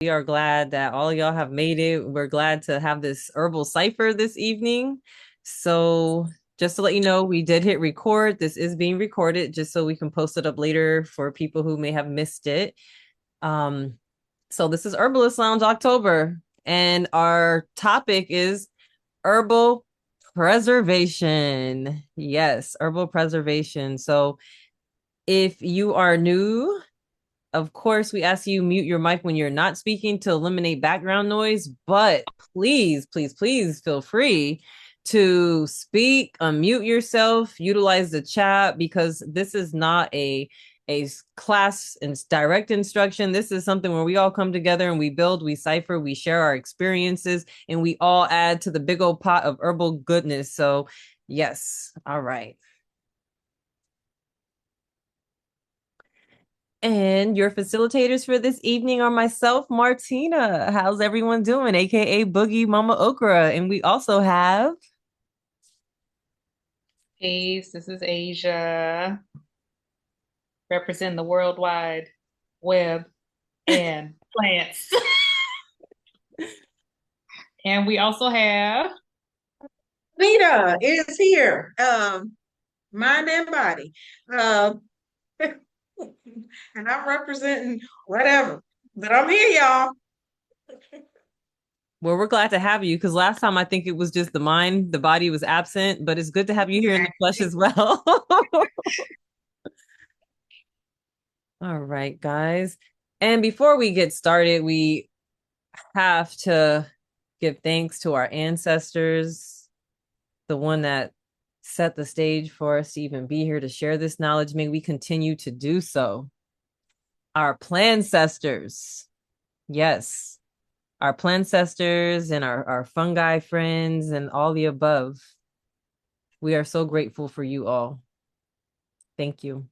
We are glad that all y'all have made it. We're glad to have this herbal cipher this evening. So, just to let you know, we did hit record. This is being recorded just so we can post it up later for people who may have missed it. Um, so this is Herbalist Lounge October, and our topic is herbal preservation. Yes, herbal preservation. So, if you are new, of course, we ask you mute your mic when you're not speaking to eliminate background noise, but please, please, please feel free to speak, unmute yourself, utilize the chat because this is not a class and direct instruction. This is something where we all come together and we build, we cipher, we share our experiences, and we all add to the big old pot of herbal goodness. So, yes, all right. And your facilitators for this evening are myself, Martina. How's everyone doing? AKA Boogie Mama Okra. And we also have Peace, this is Asia, representing the worldwide web and plants. And we also have Nita is here. Mind and body. And I'm representing whatever. But I'm here, y'all. well, we're glad to have you because last time I think it was just the mind, the body was absent, but it's good to have you here in the flesh as well. All right, guys. And before we get started, we have to give thanks to our ancestors, the one that set the stage for us to even be here to share this knowledge. May we continue to do so. Our plancestors, yes, our plancestors and our fungi friends and all the above. We are so grateful for you all. Thank you.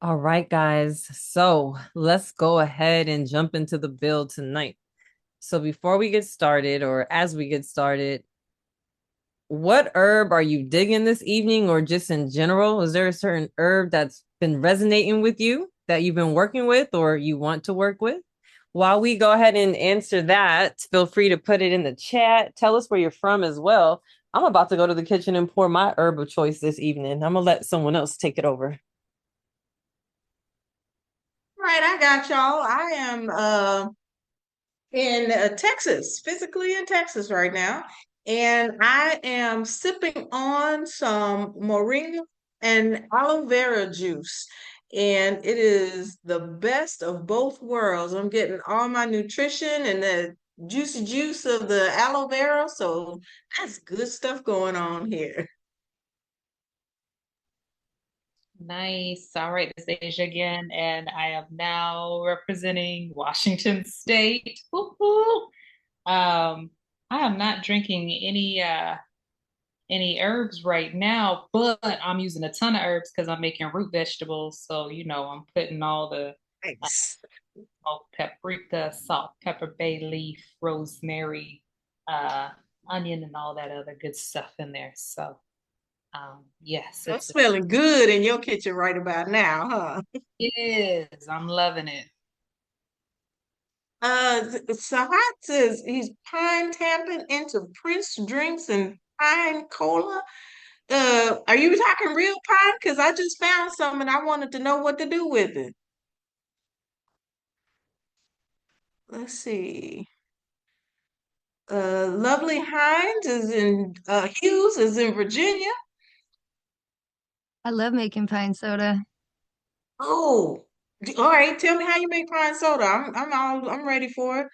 All right, guys. So let's go ahead and jump into the build tonight. So before we get started, or as we get started, what herb are you digging this evening or just in general? Is there a certain herb that's been resonating with you that you've been working with or you want to work with? While we go ahead and answer that, feel free to put it in the chat. Tell us where you're from as well. I'm about to go to the kitchen and pour my herb of choice this evening. I'm going to let someone else take it over. All right, I got y'all. I am in Texas, physically in Texas right now. And I am sipping on some moringa and aloe vera juice. And it is the best of both worlds. I'm getting all my nutrition and the juicy juice of the aloe vera. So that's good stuff going on here. nice. All right, this is Asia again, and I am now representing Washington State. Woo-hoo. I am not drinking any herbs right now, but I'm using a ton of herbs because I'm making root vegetables. So, I'm putting all the Thanks. smoked paprika, salt, pepper, bay leaf, rosemary, uh, onion, and all that other good stuff in there. So, yes, I'm it's smelling good in your kitchen right about now, huh? it is. I'm loving it. Sahat says he's pine tapping into Prince drinks and pine cola. Are you talking real pine? Because I just found some and I wanted to know what to do with it. Let's see. Lovely Hines is in Hughes is in Virginia. I love making pine soda. Oh, all right. Tell me how you make pine soda. I'm ready for it.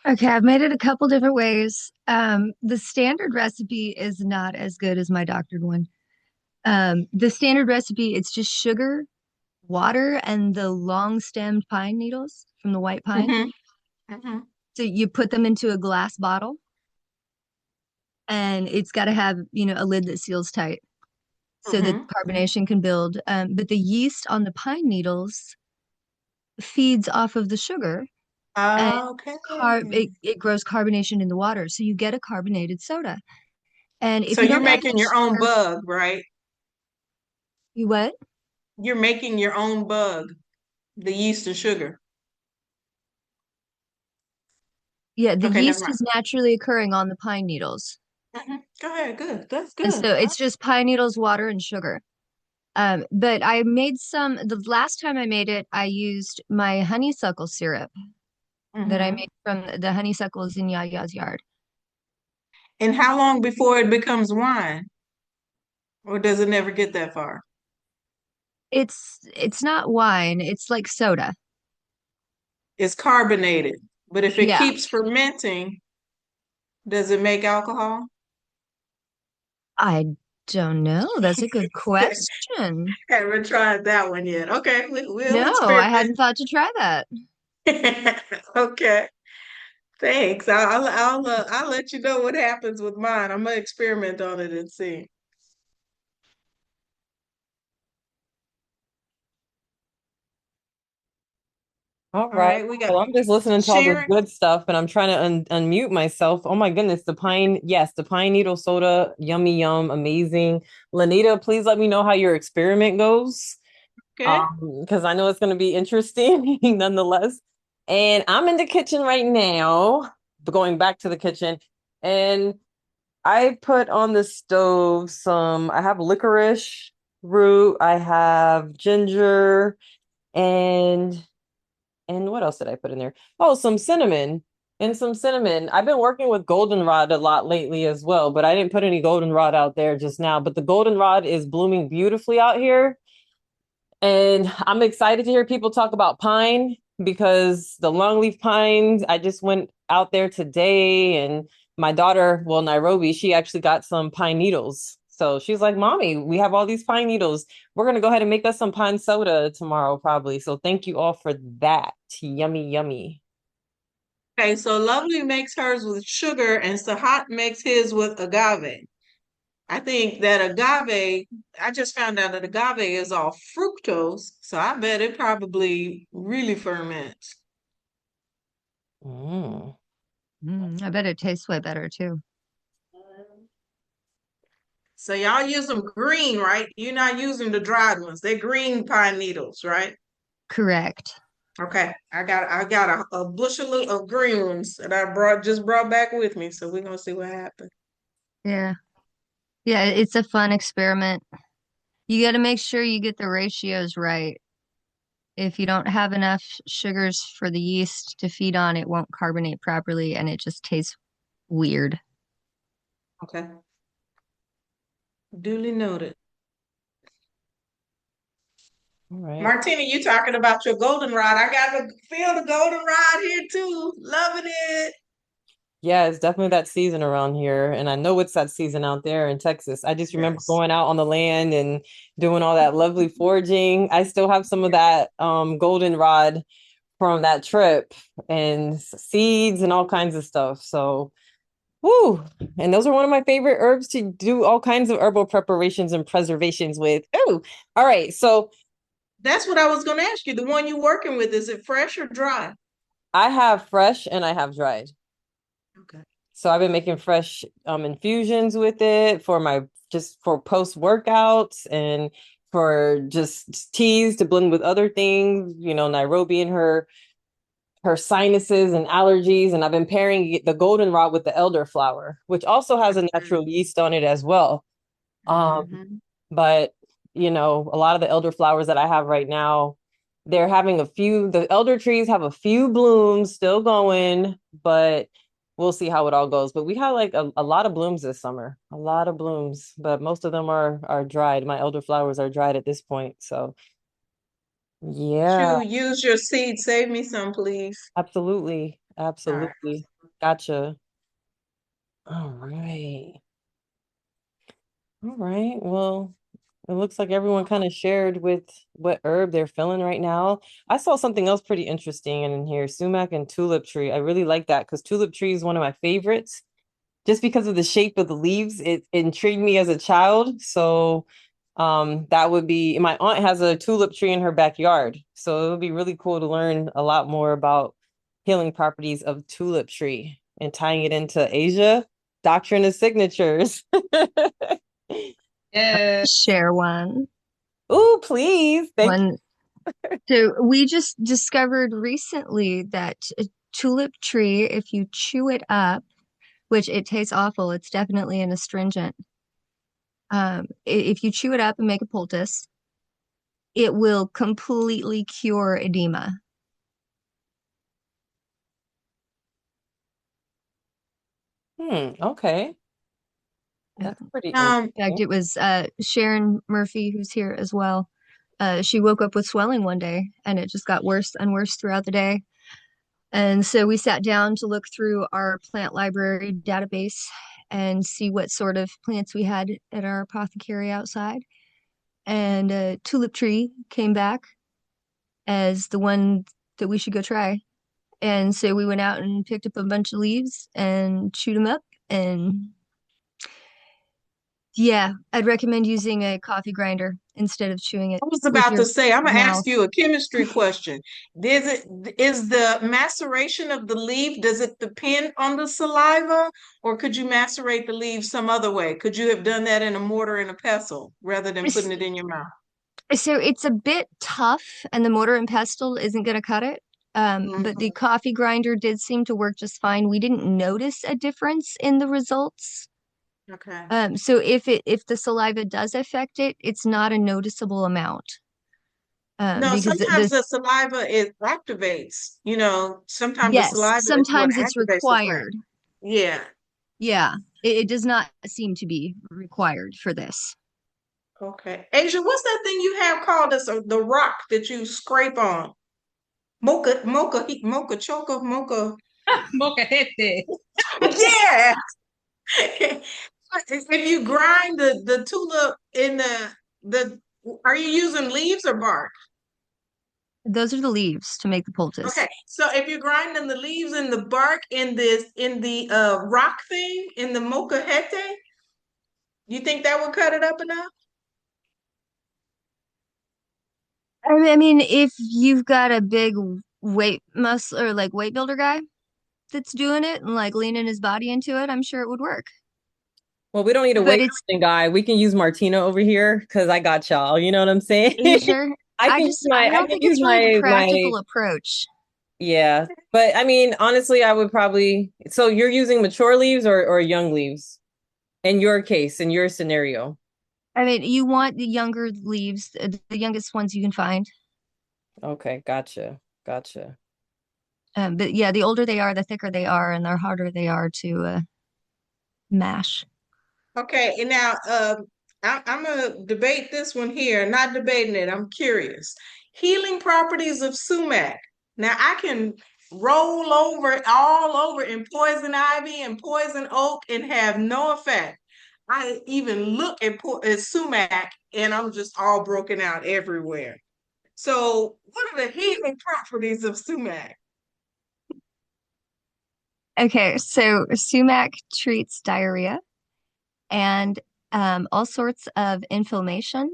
Okay, I've made it a couple different ways. The standard recipe is not as good as my doctored one. The standard recipe, it's just sugar, water, and the long stemmed pine needles from the white pine. Mm-hmm. Mm-hmm. So you put them into a glass bottle and it's got to have, a lid that seals tight so that Mm-hmm. carbonation can build. But the yeast on the pine needles feeds off of the sugar and Okay. it grows carbonation in the water. So you get a carbonated soda. And if So you you're don't have making any your own sugar, bug, right? you what? you're making your own bug, the yeast and sugar. Yeah, the Okay, never yeast mind. is naturally occurring on the pine needles. Go ahead. Good. That's And good. so it's just pine needles, water, and sugar. But I made some, the last time I made it, I used my honeysuckle syrup that I Hmm. made from the honeysuckles in Yaya's yard. And how long before it becomes wine? Or does it never get that far? It's not wine, it's like soda. It's carbonated. But if it Yeah, keeps fermenting, does it make alcohol? I don't know. That's a good question. Haven't tried that one yet. Okay, we'll No, I experiment. hadn't thought to try that. Okay, thanks. I'll let you know what happens with mine. I'm gonna experiment on it and see. All All right. right, we got Well, I'm just listening to all this Sharon. good stuff and I'm trying to unmute myself. Oh my goodness, yes, the pine needle soda, yummy yum, amazing. Lanita, please let me know how your experiment goes. Okay. Because I know it's going to be interesting nonetheless. And I'm in the kitchen right now, going back to the kitchen, and I put on the stove I have licorice root, I have ginger, and what else did I put in there? Oh, some cinnamon and some cinnamon. I've been working with goldenrod a lot lately as well, but I didn't put any goldenrod out there just now. But the goldenrod is blooming beautifully out here. And I'm excited to hear people talk about pine because the longleaf pines, I just went out there today and my daughter, well, Nairobi, she actually got some pine needles. So she's like, Mommy, we have all these pine needles. We're going to go ahead and make us some pine soda tomorrow, probably. So thank you all for that. Yummy, yummy. Okay, so Lovely makes hers with sugar and Sahat makes his with agave. I think that agave, I just found out that agave is all fructose, so I bet it probably really ferments. Mm. I bet it tastes way better too. So y'all use them green, right? You're not using the dried ones. They're green pine needles, right? Correct. Okay. I got a bushel of green ones that I brought back with me. So we're gonna see what happens. Yeah. Yeah, it's a fun experiment. You got to make sure you get the ratios right. If you don't have enough sugars for the yeast to feed on, it won't carbonate properly and it just tastes weird. Okay. Duly noted. All right. Martina, you talking about your goldenrod. I got to feel the goldenrod here too. Loving it. Yeah, it's definitely that season around here. And I know it's that season out there in Texas. I just remember Yes. going out on the land and doing all that lovely foraging. I still have some of that goldenrod from that trip and seeds and all kinds of stuff. So, whoo. And those are one of my favorite herbs to do all kinds of herbal preparations and preservations with. Oh, all right. So That's what I was going to ask you. The one you're working with, is it fresh or dry? I have fresh and I have dried. Okay. So I've been making fresh infusions with it for my just for post workouts and for just teas to blend with other things, Nairobi and her sinuses and allergies. And I've been pairing the goldenrod with the elderflower, which also has a natural yeast on it as well. Um, Mm-hmm. but a lot of the elder flowers that I have right now, the elder trees have a few blooms still going, but we'll see how it all goes. But we had like a lot of blooms this summer, a lot of blooms, but most of them are dried. My elder flowers are dried at this point. So yeah, To use your seed, save me some, please. absolutely. All right. Absolutely. Gotcha. All right. All right. Well, it looks like everyone kind of shared with what herb they're feeling right now. I saw something else pretty interesting in here, sumac and tulip tree. I really like that because tulip tree is one of my favorites just because of the shape of the leaves. It intrigued me as a child. So that would be my aunt has a tulip tree in her backyard. So it would be really cool to learn a lot more about healing properties of tulip tree and tying it into Asia, doctrine of signatures. Yes. Share one. Oh, please. Thank you. One, so we just discovered recently that a tulip tree, if you chew it up, which it tastes awful, it's definitely an astringent. If you chew it up and make a poultice, it will completely cure edema. Okay. Uh, That's pretty Um, In fact, interesting. it was Sharon Murphy, who's here as well. She woke up with swelling one day and it just got worse and worse throughout the day. And so we sat down to look through our plant library database and see what sort of plants we had at our apothecary outside. And tulip tree came back as the one that we should go try. And so we went out and picked up a bunch of leaves and chewed them up. And yeah, I'd recommend using a coffee grinder instead of chewing it I was with about your to say, I'm gonna ask mouth. you a chemistry question. Is the maceration of the leaf, does it depend on the saliva, or could you macerate the leaf some other way? Could you have done that in a mortar and a pestle rather than putting it in your mouth? So it's a bit tough, and the mortar and pestle isn't going to cut it. But the Mhm. coffee grinder did seem to work just fine. We didn't notice a difference in the results. Okay. So if the saliva does affect it, it's not a noticeable amount. No, Because sometimes the saliva it activates. Sometimes the yes, saliva is what sometimes it's activates the plant. required. Yeah. Yeah, it does not seem to be required for this. Okay. Asia, what's that thing you have called the rock that you scrape on? Mocha choco, mocha. Mocajete. Yeah. If you grind the tulip in the, are you using leaves or bark? Those are the leaves to make the poultice. Okay, so if you're grinding the leaves and the bark in the rock thing in the molcajete, you think that would cut it up enough? I mean, if you've got a big weight muscle or like weight builder guy that's doing it and like leaning his body into it, I'm sure it would work. Well, we don't need a But it's, weightlifting guy. We can use Martina over here because I got y'all. You know what I'm saying? are you sure? I I can don't think use it's really the my practical approach. yeah. But I mean, honestly, I would probably so you're using mature leaves or young leaves in your case, in your scenario. I mean, you want the younger leaves, the youngest ones you can find. Okay, gotcha. Gotcha. But yeah, the older they are, the thicker they are, and the harder they are to mash. Okay, and now I'm gonna debate this one here. Not debating it. I'm curious. Healing properties of sumac. Now I can roll over all over in poison ivy and poison oak and have no effect. I even look at sumac and I'm just all broken out everywhere. So, what are the healing properties of sumac? Okay, so sumac treats diarrhea and all sorts of inflammation,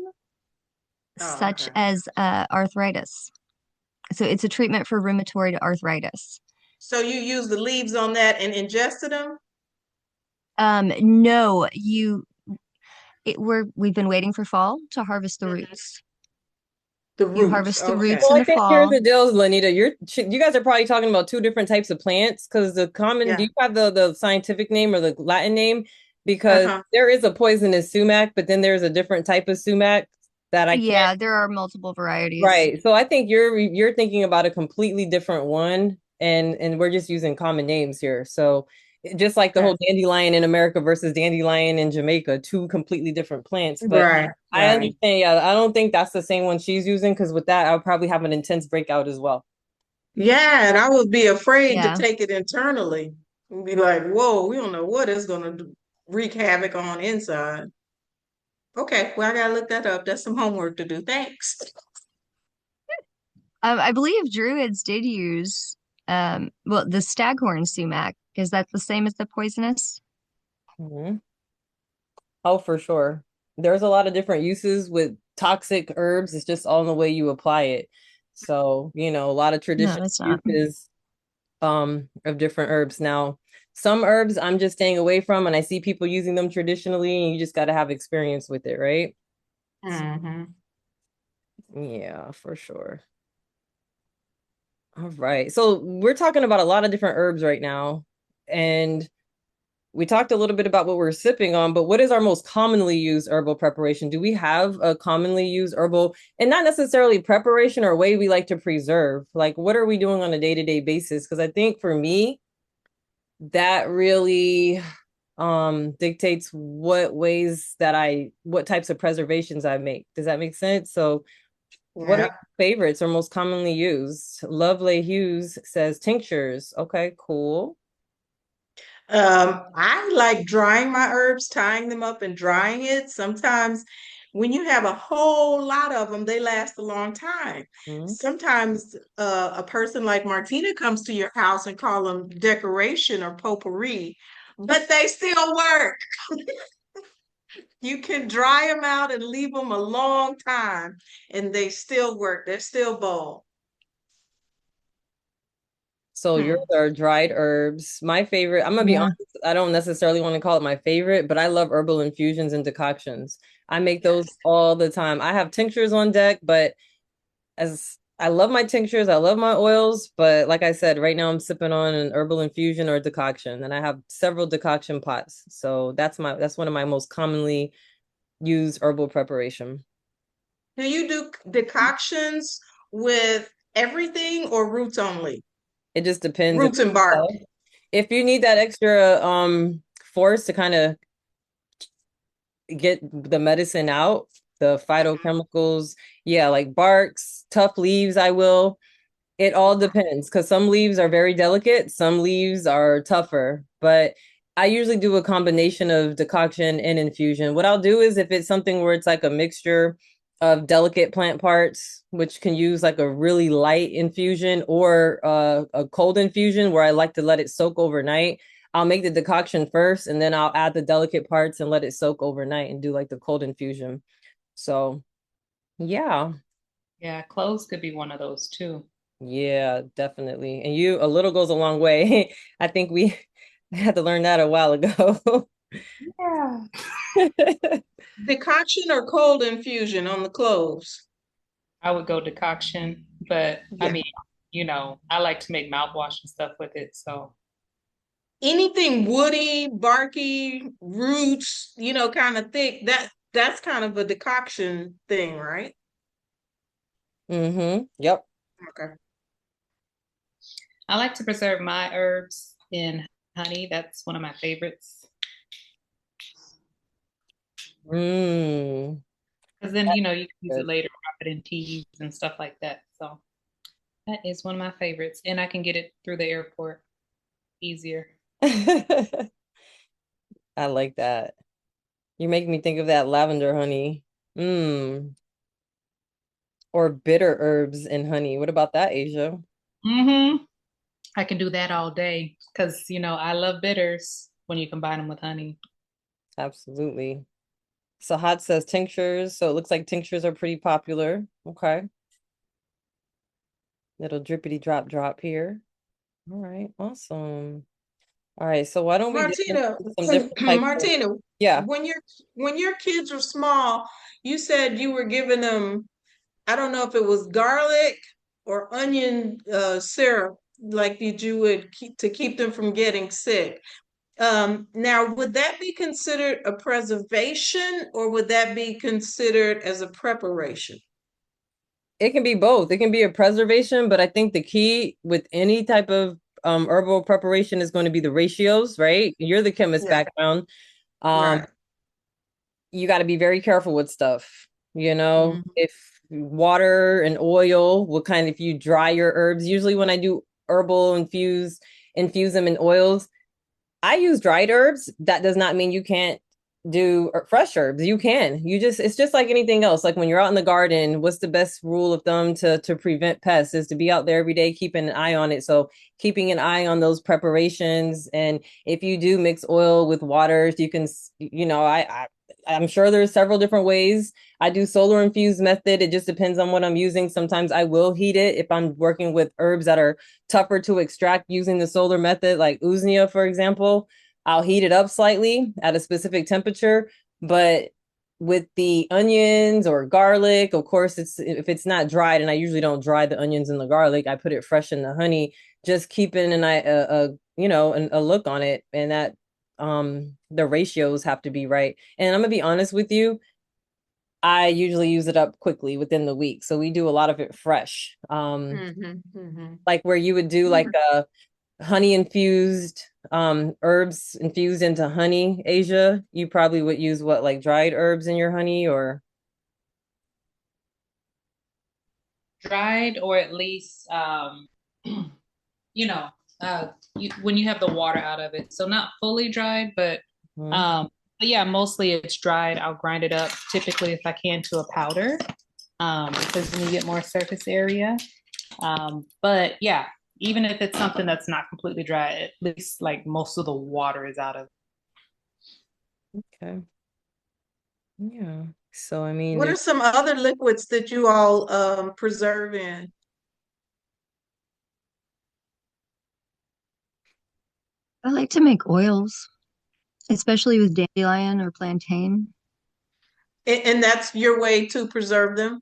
Oh, such okay. as arthritis. So it's a treatment for rheumatoid arthritis. So you use the leaves on that and ingested them? No, we've been waiting for fall to harvest the Mhm. roots. The You roots. harvest the Okay. roots Well, in I the think here's fall. the deal, Lanita. You guys are probably talking about two different types of plants because the common, do Yeah. you have the scientific name or the Latin name? Because Uh-huh. there is a poisonous sumac, but then there's a different type of sumac that I can't. Yeah, there are multiple varieties. Right. So I think you're thinking about a completely different one, and we're just using common names here. So just like the Okay. whole dandelion in America versus dandelion in Jamaica, two completely different plants. But Right, I right. understand. Yeah, I don't think that's the same one she's using because with that, I'll probably have an intense breakout as well. Yeah, and I would be afraid to Yeah. take it internally and be like, whoa, we don't know what it's gonna wreak havoc on inside. Okay, well, I gotta look that up. That's some homework to do. Thanks. I believe Druids did use well, the staghorn sumac. Is that the same as the poisonous? Mhm. Oh, for sure. There's a lot of different uses with toxic herbs. It's just all in the way you apply it. So, a lot of No, traditional it's not. uses of different herbs. Now, some herbs I'm just staying away from and I see people using them traditionally and you just got to have experience with it, right? Hmm. Yeah, for sure. All right. So we're talking about a lot of different herbs right now. And we talked a little bit about what we're sipping on, but what is our most commonly used herbal preparation? Do we have a commonly used herbal and not necessarily preparation or way we like to preserve? Like, what are we doing on a day-to-day basis? Because I think for me, that really dictates what types of preservations I make. Does that make sense? So what are your Yeah. favorites or most commonly used? Lovely Hughes says tinctures. Okay, cool. I like drying my herbs, tying them up and drying it. Sometimes when you have a whole lot of them, they last a long time. Mhm. Sometimes a person like Martina comes to your house and call them decoration or potpourri, but they still work. You can dry them out and leave them a long time and they still work. They're still bold. So yours Hmm. are dried herbs. My favorite, I'm gonna be Yeah. honest, I don't necessarily want to call it my favorite, but I love herbal infusions and decoctions. I make those Yes. all the time. I have tinctures on deck, but as I love my tinctures, I love my oils, but like I said, right now I'm sipping on an herbal infusion or decoction, and I have several decoction pots. So that's one of my most commonly used herbal preparation. Do you do decoctions with everything or roots only? It just depends Roots and bark. if you need that extra force to kind of get the medicine out, the phytochemicals, yeah, like barks, tough leaves, I will. It all depends because some leaves are very delicate, some leaves are tougher, but I usually do a combination of decoction and infusion. What I'll do is if it's something where it's like a mixture of delicate plant parts, which can use like a really light infusion or a cold infusion where I like to let it soak overnight. I'll make the decoction first and then I'll add the delicate parts and let it soak overnight and do like the cold infusion. So, yeah. Yeah, cloves could be one of those too. Yeah, definitely. And you, a little goes a long way. I think we had to learn that a while ago. Yeah. Decoction or cold infusion on the cloves? I would go decoction, but I Yeah. mean, I like to make mouthwash and stuff with it. So Anything woody, barky, roots, kind of thick, that's kind of a decoction thing, right? Yep. Okay. I like to preserve my herbs in honey. That's one of my favorites. Mm. Because then, you can use it Good. later, wrap it in teas and stuff like that. So that is one of my favorites. And I can get it through the airport easier. I like that. You make me think of that lavender honey. Or bitter herbs and honey. What about that, Asia? Hmm. I can do that all day because, I love bitters when you combine them with honey. Absolutely. Sahat says tinctures, so it looks like tinctures are pretty popular. Okay. Little drippity drop drop here. All right, awesome. All right, so why don't we get into Martina, some different types of, Martina, yeah. when your kids were small, you said you were giving them, I don't know if it was garlic or onion syrup, like that you would keep to keep them from getting sick. Now, would that be considered a preservation or would that be considered as a preparation? It can be both. It can be a preservation, but I think the key with any type of herbal preparation is going to be the ratios, right? You're the chemist Yeah, background. Um, right. you got to be very careful with stuff. Mhm. If water and oil will kind of, if you dry your herbs, usually when I do herbal infuse them in oils, I use dried herbs. That does not mean you can't do fresh herbs. You can. It's just like anything else. Like when you're out in the garden, what's the best rule of thumb to prevent pests is to be out there every day, keeping an eye on it. So keeping an eye on those preparations. And if you do mix oil with water, you can, I'm sure there's several different ways. I do solar infused method. It just depends on what I'm using. Sometimes I will heat it if I'm working with herbs that are tougher to extract using the solar method, like usnea, for example. I'll heat it up slightly at a specific temperature, but with the onions or garlic. Of course, it's if it's not dried, and I usually don't dry the onions and the garlic. I put it fresh in the honey, just keeping an eye, a look on it, and that the ratios have to be right. And I'm gonna be honest with you, I usually use it up quickly within the week, so we do a lot of it fresh. Hmm. Hmm. Like where you would do like a honey infused herbs infused into honey, Asia, you probably would use what, like dried herbs in your honey or Dried or at least you know, when you have the water out of it. So not fully dried, Mhm. um, but yeah, mostly it's dried. I'll grind it up typically if I can to a powder, because then you get more surface area. But yeah, even if it's something that's not completely dry, at least like most of the water is out of Okay. Yeah. So I mean What are there's some other liquids that you all preserve in? I like to make oils, especially with dandelion or plantain. And that's your way to preserve them?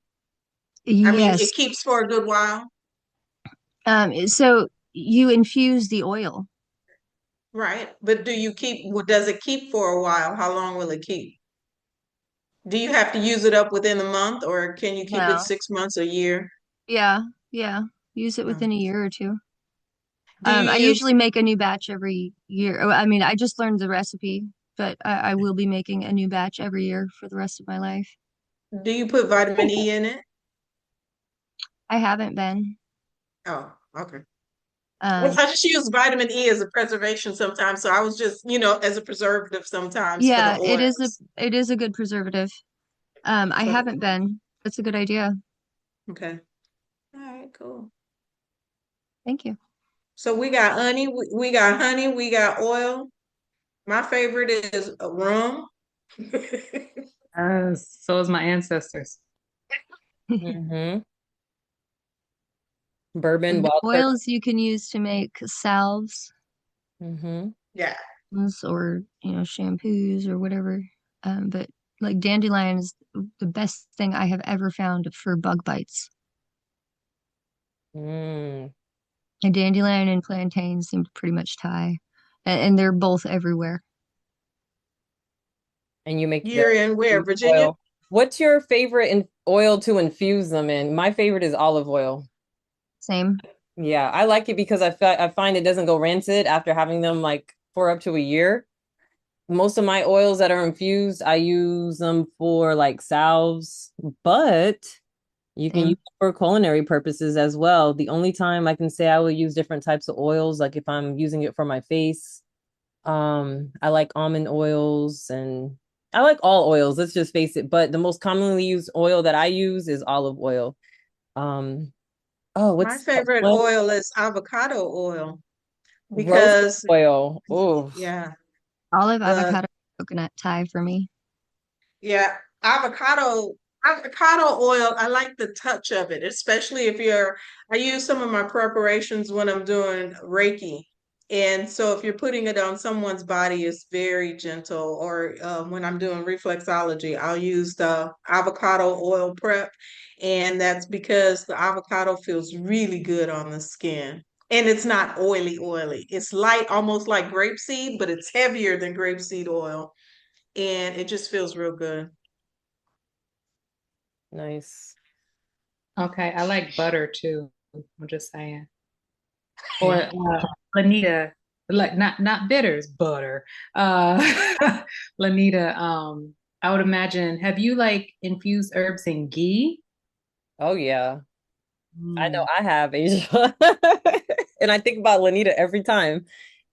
I mean, Yes. it keeps for a good while, So you infuse the oil. right? But does it keep for a while? How long will it keep? Do you have to use it up within a month or can you keep it No. 6 months, a year? Yeah, yeah. Use it No. within a year or two. Do you I use, usually make a new batch every year. Oh, I mean, I just learned the recipe, but I will be making a new batch every year for the rest of my life. do you put vitamin E in it? I haven't been. Oh, okay. Well, Um, I just use vitamin E as a preservation sometimes. So I was just, as a preservative sometimes for the yeah, oils. it is a good preservative. I For the haven't oils. been. That's a good idea. Okay. All right, cool. Thank you. So we got honey, we got oil. My favorite is rum. so is my ancestors. Mhm. Bourbon, The wild turkey. oils you can use to make salves Mhm. Yeah. or, shampoos or whatever. But like dandelion is the best thing I have ever found for bug bites. Mm. And dandelion and plantain seem to pretty much tie. And they're both everywhere. And you make the You're in where? infused Virginia? oil. What's your favorite oil to infuse them in? My favorite is olive oil. Same. Yeah, I like it because I find it doesn't go rancid after having them like for up to a year. Most of my oils that are infused, I use them for like salves, but you can use Same. it for culinary purposes as well. The only time I can say I will use different types of oils, like if I'm using it for my face, I like almond oils and I like all oils, let's just face it. But the most commonly used oil that I use is olive oil. Um, oh, My what's that favorite one? oil is avocado oil Roast because, oil. Oh, yeah, Olive, the avocado, coconut tie for me. yeah, avocado oil, I like the touch of it, especially if I use some of my preparations when I'm doing Reiki. And so if you're putting it on someone's body, it's very gentle. Or when I'm doing reflexology, I'll use the avocado oil prep. And that's because the avocado feels really good on the skin. And it's not oily. It's light, almost like grapeseed, but it's heavier than grapeseed oil. And it just feels real good. nice. Okay, I like butter too. I'm just saying. Or Mm. Lanita, like not bitters, butter. Uh Lanita, I would imagine, have you like infused herbs in ghee? Oh yeah. I know Mm. I have Asia. And I think about Lanita every time.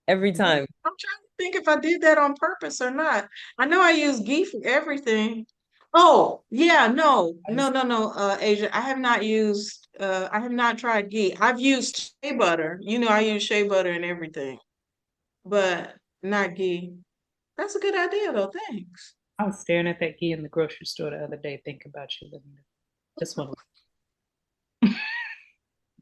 Every time. I'm trying to think if I did that on purpose or not. I know I use ghee for everything. Oh, yeah, no, Asia. I have not tried ghee. I've used shea butter. I use shea butter and everything, but not ghee. That's a good idea though. Thanks. I was staring at that ghee in the grocery store the other day, thinking about you, Lanita. Just one.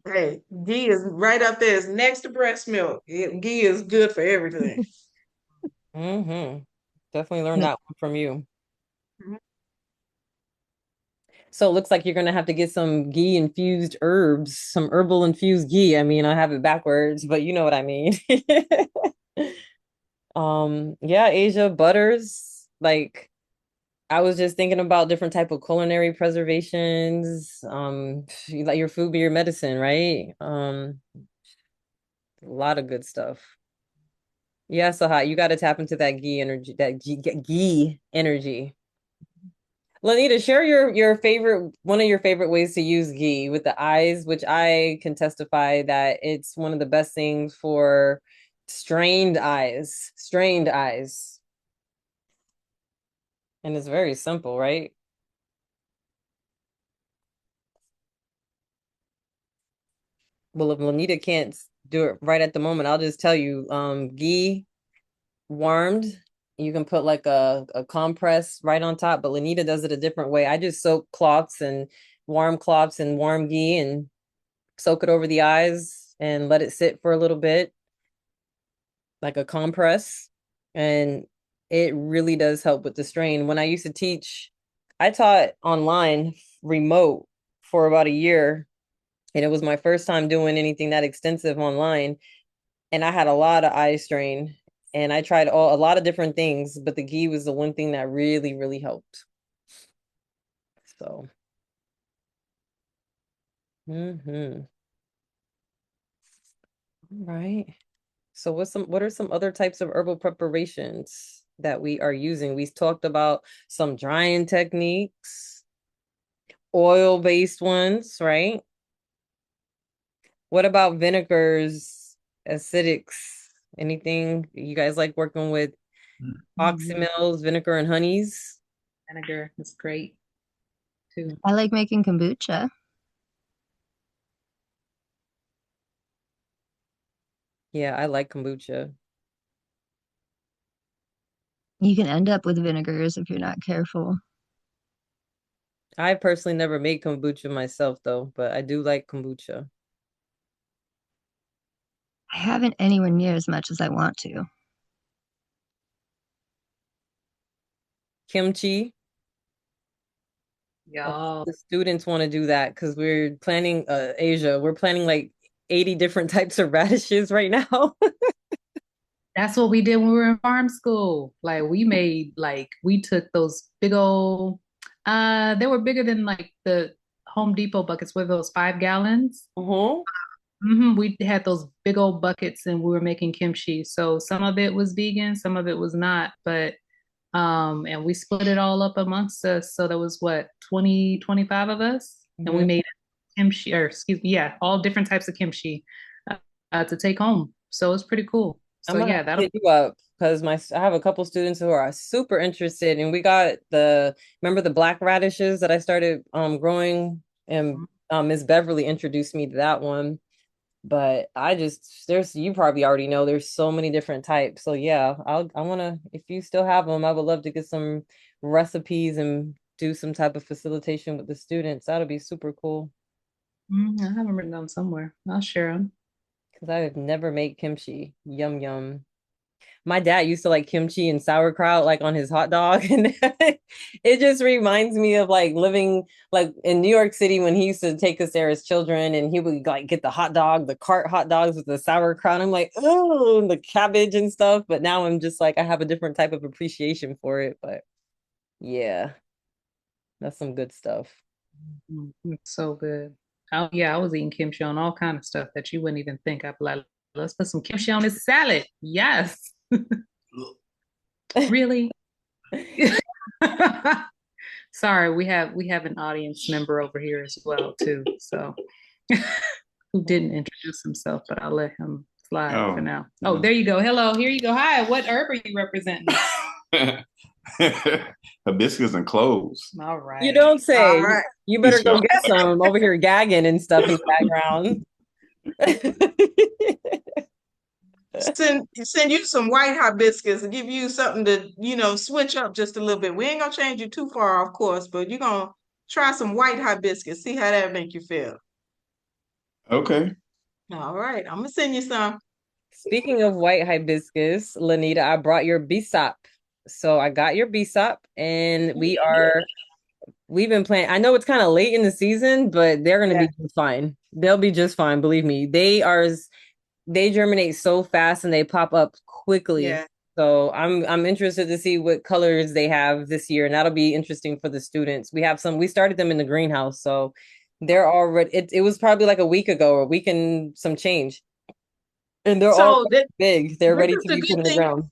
Hey, ghee is right up there. It's next to breast milk. Ghee is good for everything. Mm-hmm. Definitely learned that one from you. So it looks like you're gonna have to get some ghee infused herbs, some herbal infused ghee. I mean, I have it backwards, but you know what I mean. Yeah, Asia butters. Like I was just thinking about different type of culinary preservations. You let your food be your medicine, right? A lot of good stuff. Yeah, so hot. You got to tap into that ghee energy, that ghee energy. Lanita, share your favorite one of your favorite ways to use ghee with the eyes, which I can testify that it's one of the best things for strained eyes, strained eyes. And it's very simple, right? Well, if Lanita can't do it right at the moment, I'll just tell you, ghee warmed, you can put like a compress right on top, but Lanita does it a different way. I just soak cloths and warm ghee and soak it over the eyes and let it sit for a little bit, like a compress. And it really does help with the strain. When I used to teach, I taught online remote for about a year, and it was my first time doing anything that extensive online. And I had a lot of eye strain, and I tried a lot of different things, but the ghee was the one thing that really, really helped. So, all right. So what are some other types of herbal preparations that we are using? We talked about some drying techniques, oil-based ones, right? What about vinegars, acidics? Anything you guys like working with Mhm. oxymels, vinegar and honeys? Vinegar is great too. I like making kombucha. Yeah, I like kombucha. You can end up with vinegars if you're not careful. I personally never made kombucha myself though, but I do like kombucha. I haven't anywhere near as much as I want to. Kimchi. Y'all, The students want to do that because we're planning Asia. We're planning like 80 different types of radishes right now. that's what we did when we were in farm school. Like we took those big old they were bigger than like the Home Depot buckets with those 5 gallons. Uh-huh. We had those big old buckets and we were making kimchi. So some of it was vegan, some of it was not, but and we split it all up amongst us. So there was what, 20, 25 of us, and we Hmm. made kimchi, or excuse me, yeah, all different types of kimchi to take home. So it's pretty cool. I'm So gonna have yeah, to that'll hit you up because I have a couple students who are super interested, and we got the remember the black radishes that I started growing, and Miss Beverly introduced me to that one. But I just there's you probably already know there's so many different types. So yeah, I wanna if you still have them, I would love to get some recipes and do some type of facilitation with the students. That'll be super cool I have them written down somewhere. I'll share them. because I have never made kimchi. Yum yum. My dad used to like kimchi and sauerkraut like on his hot dog, and it just reminds me of like living like in New York City when he used to take us there as children, and he would like get the hot dog, the cart hot dogs with the sauerkraut. I'm like, oh, the cabbage and stuff. But now I'm just like I have a different type of appreciation for it. But yeah, that's some good stuff. It's so good. Oh yeah, I was eating kimchi on all kind of stuff that you wouldn't even think. I'd be like, let's put some kimchi on this salad. Yes. Really? Sorry, we have an audience member over here as well too. So who didn't introduce himself, but I'll let him slide for Oh, now. Oh, there you go. Hello, here you go. Hi, what herb are you representing? hibiscus and cloves. All You right. don't All say. right. You better go So, get some over here gagging and stuff in the background. Send you some white hibiscus and give you something to, switch up just a little bit. We ain't gonna change you too far, of course, but you're gonna try some white hibiscus. See how that make you feel. okay. All right, I'm gonna send you some. Speaking of white hibiscus, Lanita, I brought your BSOP. So I got your BSOP and we are We've been planting. I know it's kind of late in the season, but they're gonna Yeah, be just fine. They'll be just fine, believe me. They germinate so fast and they pop up quickly. yeah. So I'm interested to see what colors they have this year, and that'll be interesting for the students. We started them in the greenhouse, so they're already it was probably like a week ago or a week and some change. And they're already So this, big. They're this ready is to the be put good in the thing. ground.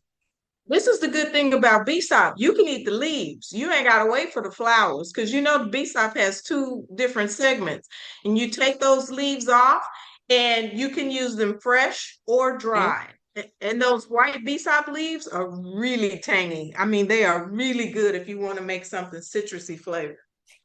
This is the good thing about bee stop. You can eat the leaves. You ain't gotta wait for the flowers because you know the bee stop has two different segments, and you take those leaves off, and you can use them fresh or Mhm. dry. And those white bee stop leaves are really tangy. I mean, they are really good if you want to make something citrusy flavored.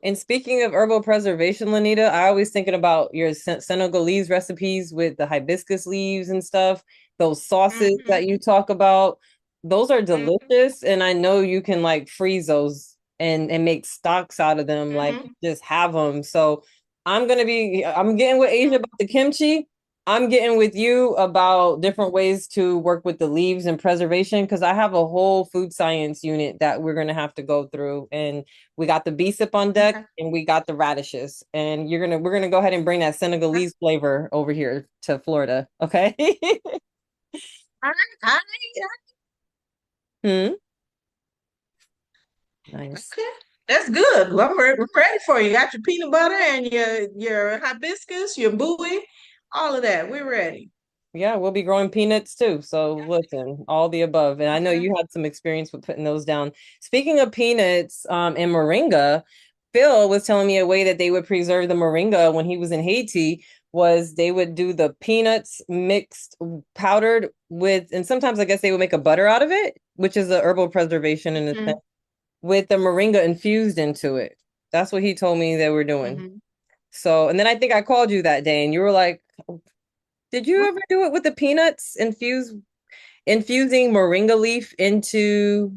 And speaking of herbal preservation, Lanita, I always thinking about your Senegalese recipes with the hibiscus leaves and stuff. Those sauces Hmm. that you talk about, those are Hmm. delicious. And I know you can like freeze those and make stocks out of them, like Hmm. just have them. So I'm getting with Asia about the kimchi. I'm getting with you about different ways to work with the leaves and preservation because I have a whole food science unit that we're gonna have to go through. And we got the bee sip on deck Okay. and we got the radishes. And we're gonna go ahead and bring that Senegalese flavor over here to Florida. Okay. All right. Hmm. Nice. Okay. That's good. Well, I'm ready for you. You got your peanut butter and your hibiscus, your buoy, all of that. We're ready. Yeah, we'll be growing peanuts too. So listen, all the above. And I know Okay. you had some experience with putting those down. Speaking of peanuts, and moringa, Phil was telling me a way that they would preserve the moringa when he was in Haiti was they would do the peanuts mixed powdered with, and sometimes I guess they would make a butter out of it, which is a herbal preservation in a Hmm. sense, with the moringa infused into it. That's what he told me they were doing. Hmm. So, and then I think I called you that day and you were like, did you ever do it with the peanuts? Infusing moringa leaf into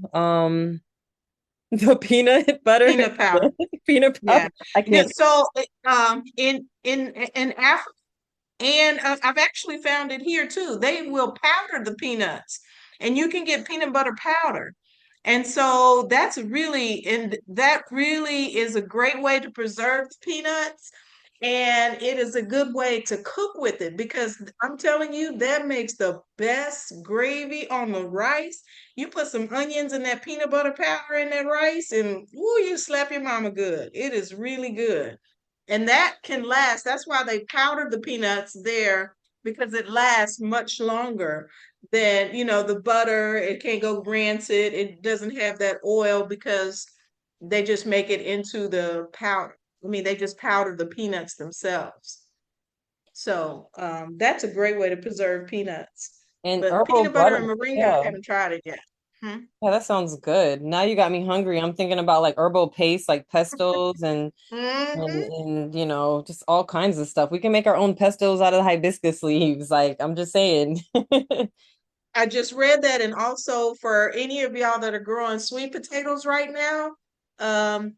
the peanut butter? Peanut powder. Peanut powder. Yeah. I Yeah. can't. So, in Africa, and I've actually found it here too. They will powder the peanuts, and you can get peanut butter powder. And so that really is a great way to preserve the peanuts. And it is a good way to cook with it because I'm telling you, that makes the best gravy on the rice. You put some onions and that peanut butter powder in that rice, and ooh, you slap your mama good. It is really good. And that can last. That's why they powdered the peanuts there because it lasts much longer than, the butter. It can't go rancid. It doesn't have that oil because they just make it into the powder. I mean, they just powder the peanuts themselves. So that's a great way to preserve peanuts. And But herbal peanut butter butter. and moringa, I Yeah. haven't tried it yet. Hmm. Yeah, that sounds good. Now you got me hungry. I'm thinking about like herbal paste, like pestos Hmm. and just all kinds of stuff. We can make our own pestos out of the hibiscus leaves. Like I'm just saying. I just read that, and also for any of y'all that are growing sweet potatoes right now,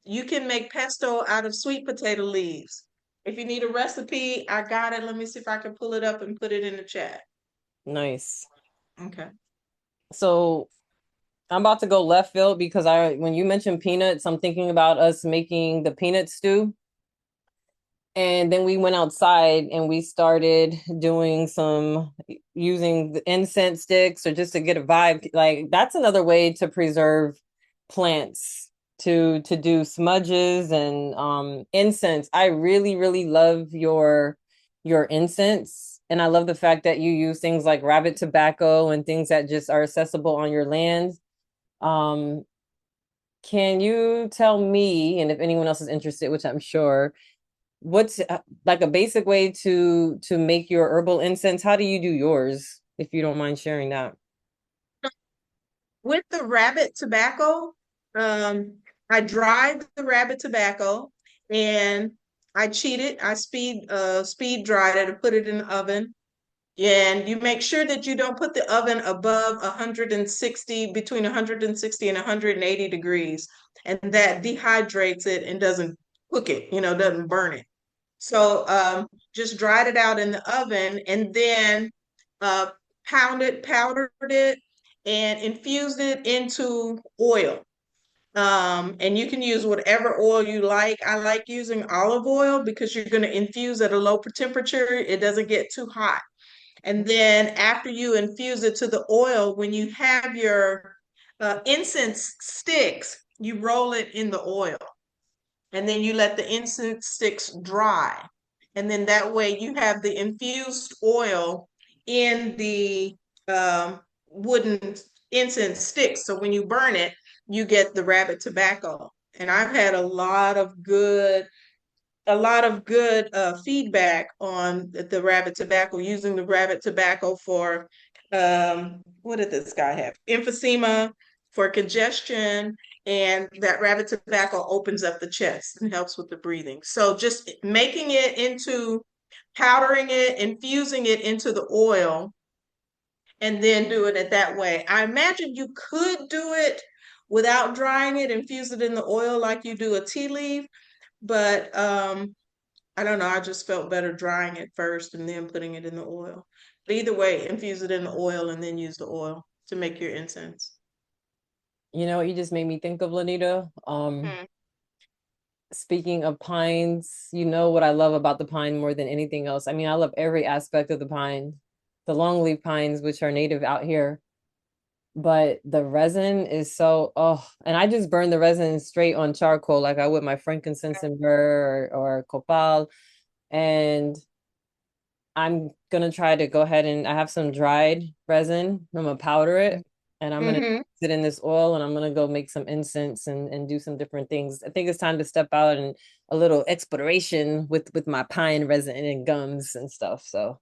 you can make pesto out of sweet potato leaves. If you need a recipe, I got it. Let me see if I can pull it up and put it in the chat. Nice. Okay. So I'm about to go left field because when you mentioned peanuts, I'm thinking about us making the peanut stew. And then we went outside and we started doing using the incense sticks or just to get a vibe. Like that's another way to preserve plants to do smudges and incense. I really, really love your incense. And I love the fact that you use things like rabbit tobacco and things that just are accessible on your land. Um, can you tell me, and if anyone else is interested, which I'm sure, what's like a basic way to make your herbal incense? How do you do yours, if you don't mind sharing that? With the rabbit tobacco, um, I dried the rabbit tobacco and I cheated. I speed dried it and put it in the oven. And you make sure that you don't put the oven above 160, between 160 and 180 degrees. And that dehydrates it and doesn't cook it, doesn't burn it. So just dried it out in the oven and then uh, powdered it, and infused it into oil. And you can use whatever oil you like. I like using olive oil because you're going to infuse at a low temperature. It doesn't get too hot. And then after you infuse it to the oil, when you have your incense sticks, you roll it in the oil and then you let the incense sticks dry. And then that way you have the infused oil in the wooden incense sticks. So when you burn it, you get the rabbit tobacco. And I've had a lot of good feedback on the rabbit tobacco, using the rabbit tobacco for what did this guy have? Emphysema, for congestion, and that rabbit tobacco opens up the chest and helps with the breathing. So just making it into powdering it, infusing it into the oil, and then doing it that way. I imagine you could do it without drying it, infuse it in the oil like you do a tea leaf, but I don't know. I just felt better drying it first and then putting it in the oil. But either way, infuse it in the oil and then use the oil to make your incense. You know, you just made me think of Lanita. Hmm. Speaking of pines, you know what I love about the pine more than anything else. I mean, I love every aspect of the pine, the longleaf pines, which are native out here. But the resin is so, oh, and I just burn the resin straight on charcoal, like I would my frankincense and myrrh or copal. And I'm gonna try to go ahead and I have some dried resin. I'm gonna powder it and I'm gonna Hmm. sit in this oil and I'm gonna go make some incense and do some different things. I think it's time to step out and a little exploration with my pine resin and gums and stuff. So,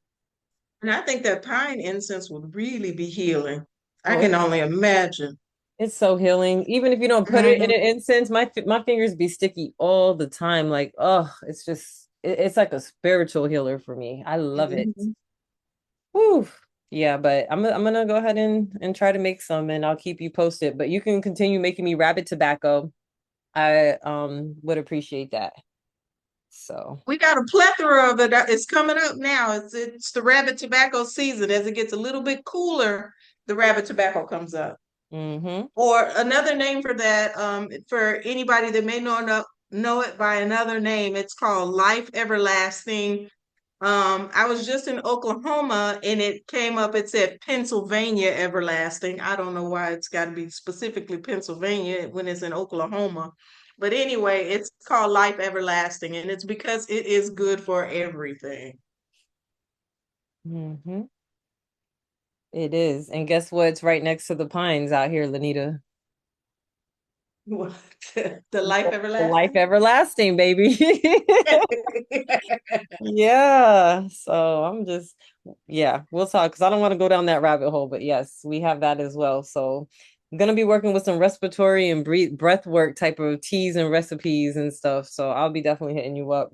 And I think that pine incense would really be healing. I oh, can only imagine. it's so healing. Even if you don't put it in Mhm. an incense, my fingers be sticky all the time. Like, oh, it's just it's like a spiritual healer for me. I love it. Mhm. Whew. Yeah, but I'm gonna go ahead and try to make some and I'll keep you posted. But you can continue making me rabbit tobacco. I would appreciate that. So, We got a plethora of it. It's coming up now. It's the rabbit tobacco season. As it gets a little bit cooler, the rabbit tobacco comes up. mm-hmm. Or another name for that, for anybody that may know it by another name, it's called Life Everlasting. I was just in Oklahoma and it came up, it said Pennsylvania Everlasting. I don't know why it's got to be specifically Pennsylvania when it's in Oklahoma. But anyway, it's called Life Everlasting, and it's because it is good for everything. Mm-hmm. It is. And guess what? It's right next to the pines out here, Lanita. What? The Life The life Everlasting? everlasting, baby. Yeah. So I'm just, yeah, we'll talk because I don't want to go down that rabbit hole, but yes, we have that as well. So I'm gonna be working with some respiratory and breath work type of teas and recipes and stuff. So I'll be definitely hitting you up.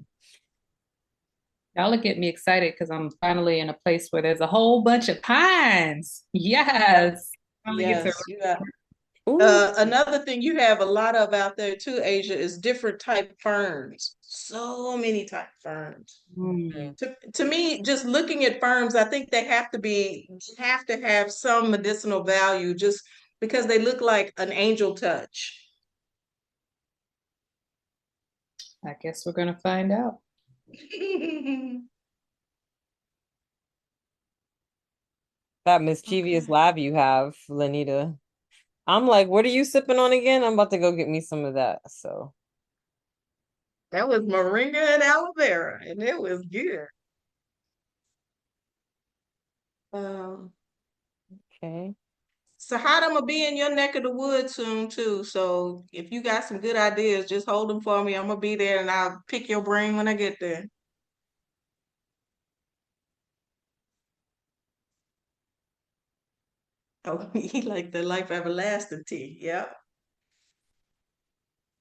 Y'all will get me excited because I'm finally in a place where there's a whole bunch of pines. Yes. Finally get to Yes, you got. Ooh. Another thing you have a lot of out there too, Asia, is different type ferns. So many type ferns. Mm, To me, just looking at ferns, I think they have to have some medicinal value just because they look like an angel touch. I guess we're gonna find out. That mischievous Okay. laugh you have, Lanita. I'm like, what are you sipping on again? I'm about to go get me some of that. So, That was moringa and aloe vera, and it was good. Um, okay. so hot, I'm gonna be in your neck of the woods soon too. So if you got some good ideas, just hold them for me. I'm gonna be there, and I'll pick your brain when I get there. Oh, he like the life everlasting tea. Yep.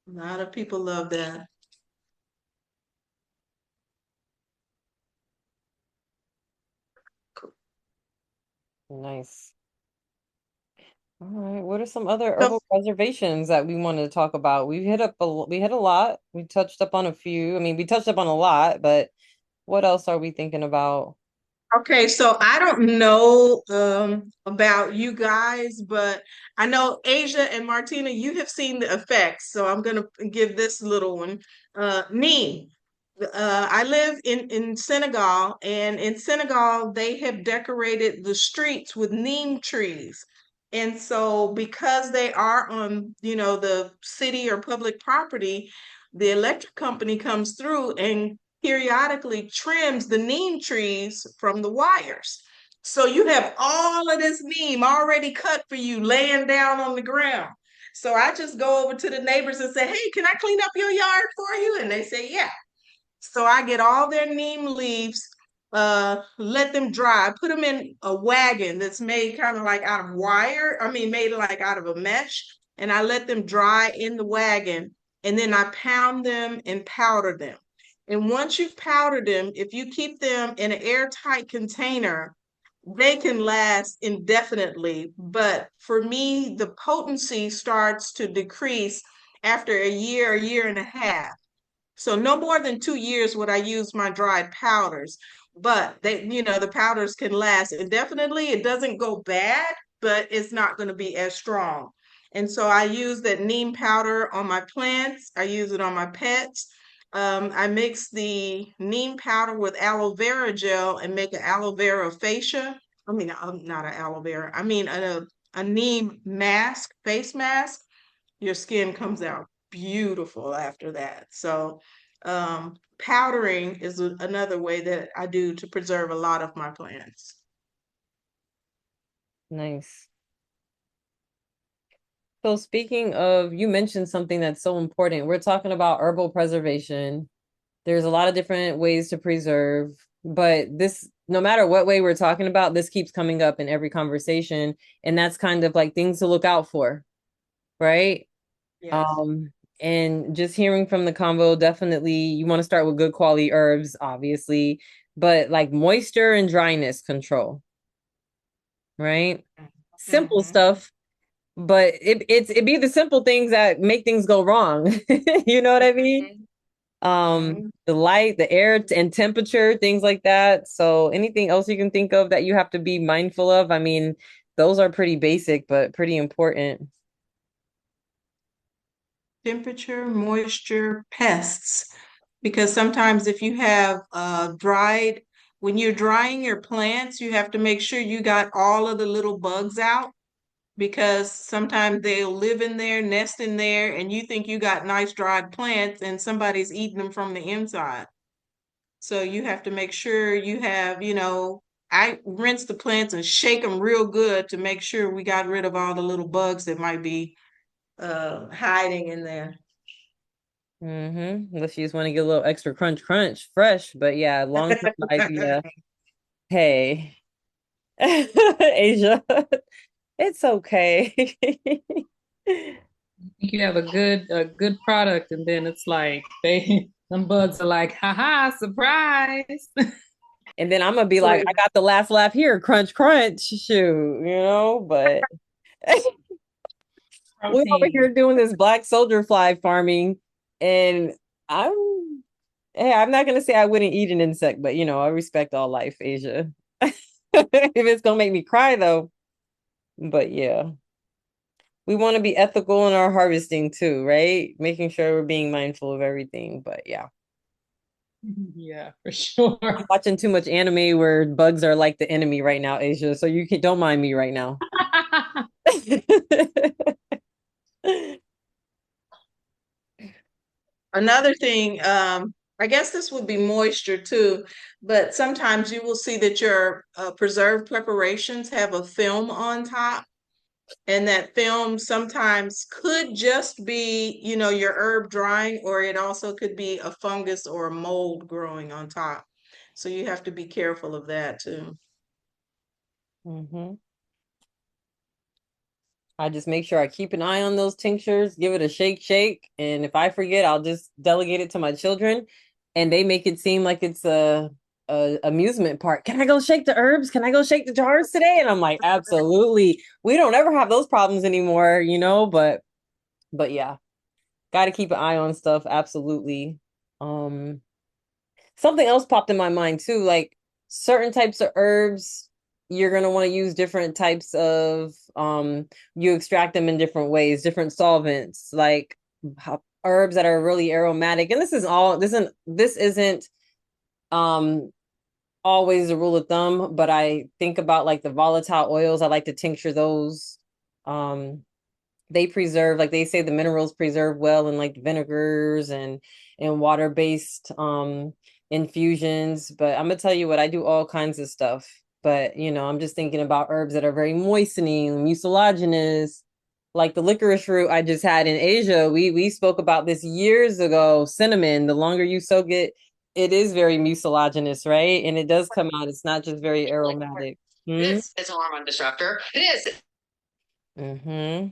A lot of people love that. Nice. All right. What are some other So herbal preservations that we wanted to talk about? We hit a lot. We touched up on a few. I mean, we touched up on a lot, but what else are we thinking about? Okay, so I don't know about you guys, but I know Asia and Martina, you have seen the effects. So I'm gonna give this little one. Neem. I live in Senegal, and in Senegal, they have decorated the streets with neem trees. And so because they are on, the city or public property, the electric company comes through and periodically trims the neem trees from the wires. So you have all of this neem already cut for you laying down on the ground. So I just go over to the neighbors and say, "Hey, can I clean up your yard for you?" And they say, "Yeah." So I get all their neem leaves, let them dry, put them in a wagon that's made kind of like out of wire. I mean, made like out of a mesh. And I let them dry in the wagon. And then I pound them and powder them. And once you've powdered them, if you keep them in an airtight container, they can last indefinitely. But for me, the potency starts to decrease after a year and a half. So no more than 2 years would I use my dried powders, but the powders can last indefinitely. It doesn't go bad, but it's not going to be as strong. And so I use that neem powder on my plants. I use it on my pets. I mix the neem powder with aloe vera gel and make an aloe vera fascia. I mean, not an aloe vera. I mean a neem mask, face mask. Your skin comes out beautiful after that. So, powdering is another way that I do to preserve a lot of my plants. Nice. So speaking of, you mentioned something that's so important. We're talking about herbal preservation. There's a lot of different ways to preserve, but this, no matter what way we're talking about, this keeps coming up in every conversation. And that's kind of like things to look out for, right? Yes. Um, and just hearing from the convo, definitely you want to start with good quality herbs, obviously, but like moisture and dryness control, right? Simple Mm-hmm. stuff, but it be the simple things that make things go wrong. You know what I mean? Mm-hmm. The light, the air and temperature, things like that. So anything else you can think of that you have to be mindful of? I mean, those are pretty basic, but pretty important. Temperature, moisture, pests. Because sometimes if you have when you're drying your plants, you have to make sure you got all of the little bugs out because sometimes they'll live in there, nest in there, and you think you got nice dried plants and somebody's eating them from the inside. So you have to make sure you have, I rinse the plants and shake them real good to make sure we got rid of all the little bugs that might be hiding in there. Unless you just want to get a little extra crunch, fresh. But yeah, long-term idea. Hey, Asia, it's okay. You have a good product, and then it's like they them bugs are like, haha, surprise. And then I'm gonna be like, So I got the last laugh here, crunch, shoot, but we're over Protein. here doing this black soldier fly farming, and I'm hey, I'm not gonna say I wouldn't eat an insect, but I respect all life, Asia. If it's gonna make me cry though. But yeah, we want to be ethical in our harvesting too, right? Making sure we're being mindful of everything. But yeah, Yeah, for sure. I'm watching too much anime where bugs are like the enemy right now, Asia. So you can don't mind me right now. another thing, I guess this would be moisture too, but sometimes you will see that your preserved preparations have a film on top. And that film sometimes could just be, your herb drying, or it also could be a fungus or a mold growing on top. So you have to be careful of that too. hmm I just make sure I keep an eye on those tinctures, give it a shake, and if I forget, I'll just delegate it to my children, and they make it seem like it's a amusement park. Can I go shake the herbs? Can I go shake the jars today? And I'm like, absolutely. We don't ever have those problems anymore, but yeah, got to keep an eye on stuff. Absolutely. Um, Something else popped in my mind too, like certain types of herbs, you're going to want to use different types of you extract them in different ways, different solvents, like herbs that are really aromatic. And this isn't um always a rule of thumb, but I think about like the volatile oils. I like to tincture those. Um, they preserve, like they say, the minerals preserve well in like vinegars and water-based infusions. But I'm gonna tell you what, I do all kinds of stuff. But I'm just thinking about herbs that are very moistening, mucilaginous, like the licorice root I just had in Asia. We spoke about this years ago. Cinnamon, the longer you soak it, it is very mucilaginous, right? And it does come out. It's not just very aromatic. Hmm? This is a hormone disruptor. It is. Mm-hmm.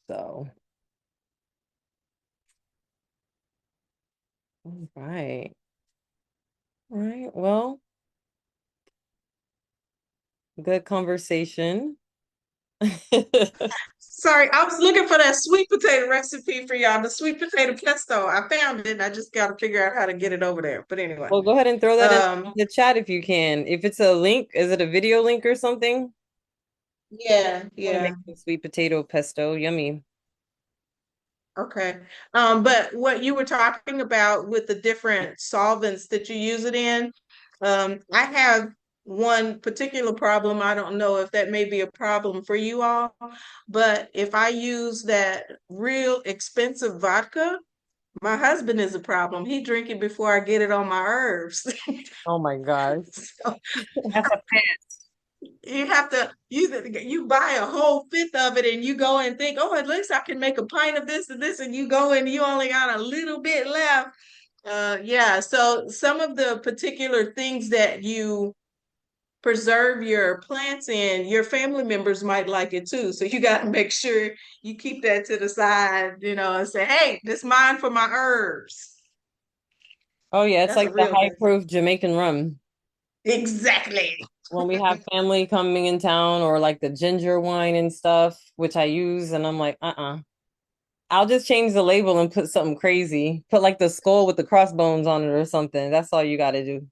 So, all right. All right. Well, good conversation. Sorry, I was looking for that sweet potato recipe for y'all, the sweet potato pesto. I found it. I just got to figure out how to get it over there. But anyway, Well, go ahead and throw that in um, the chat if you can. If it's a link, is it a video link or something? yeah, I want to yeah. make some sweet potato pesto. Yummy. Okay. But what you were talking about with the different solvents that you use it in, I have one particular problem. I don't know if that may be a problem for you all, but if I use that real expensive vodka, my husband is a problem. He drink it before I get it on my herbs. Oh my gosh. So That's a you have to you buy a whole fifth of it and you go and think, oh, at least I can make a pint of this and this, and you go and you only got a little bit left. Yeah, so some of the particular things that you preserve your plants in, your family members might like it too. So you got to make sure you keep that to the side, and say, hey, this mine for my herbs. Oh yeah, it's That's a like the real high good thing. proof Jamaican rum. Exactly. When we have family coming in town or like the ginger wine and stuff, which I use, and I'm like, I'll just change the label and put something crazy. Put like the skull with the crossbones on it or something. That's all you got to do.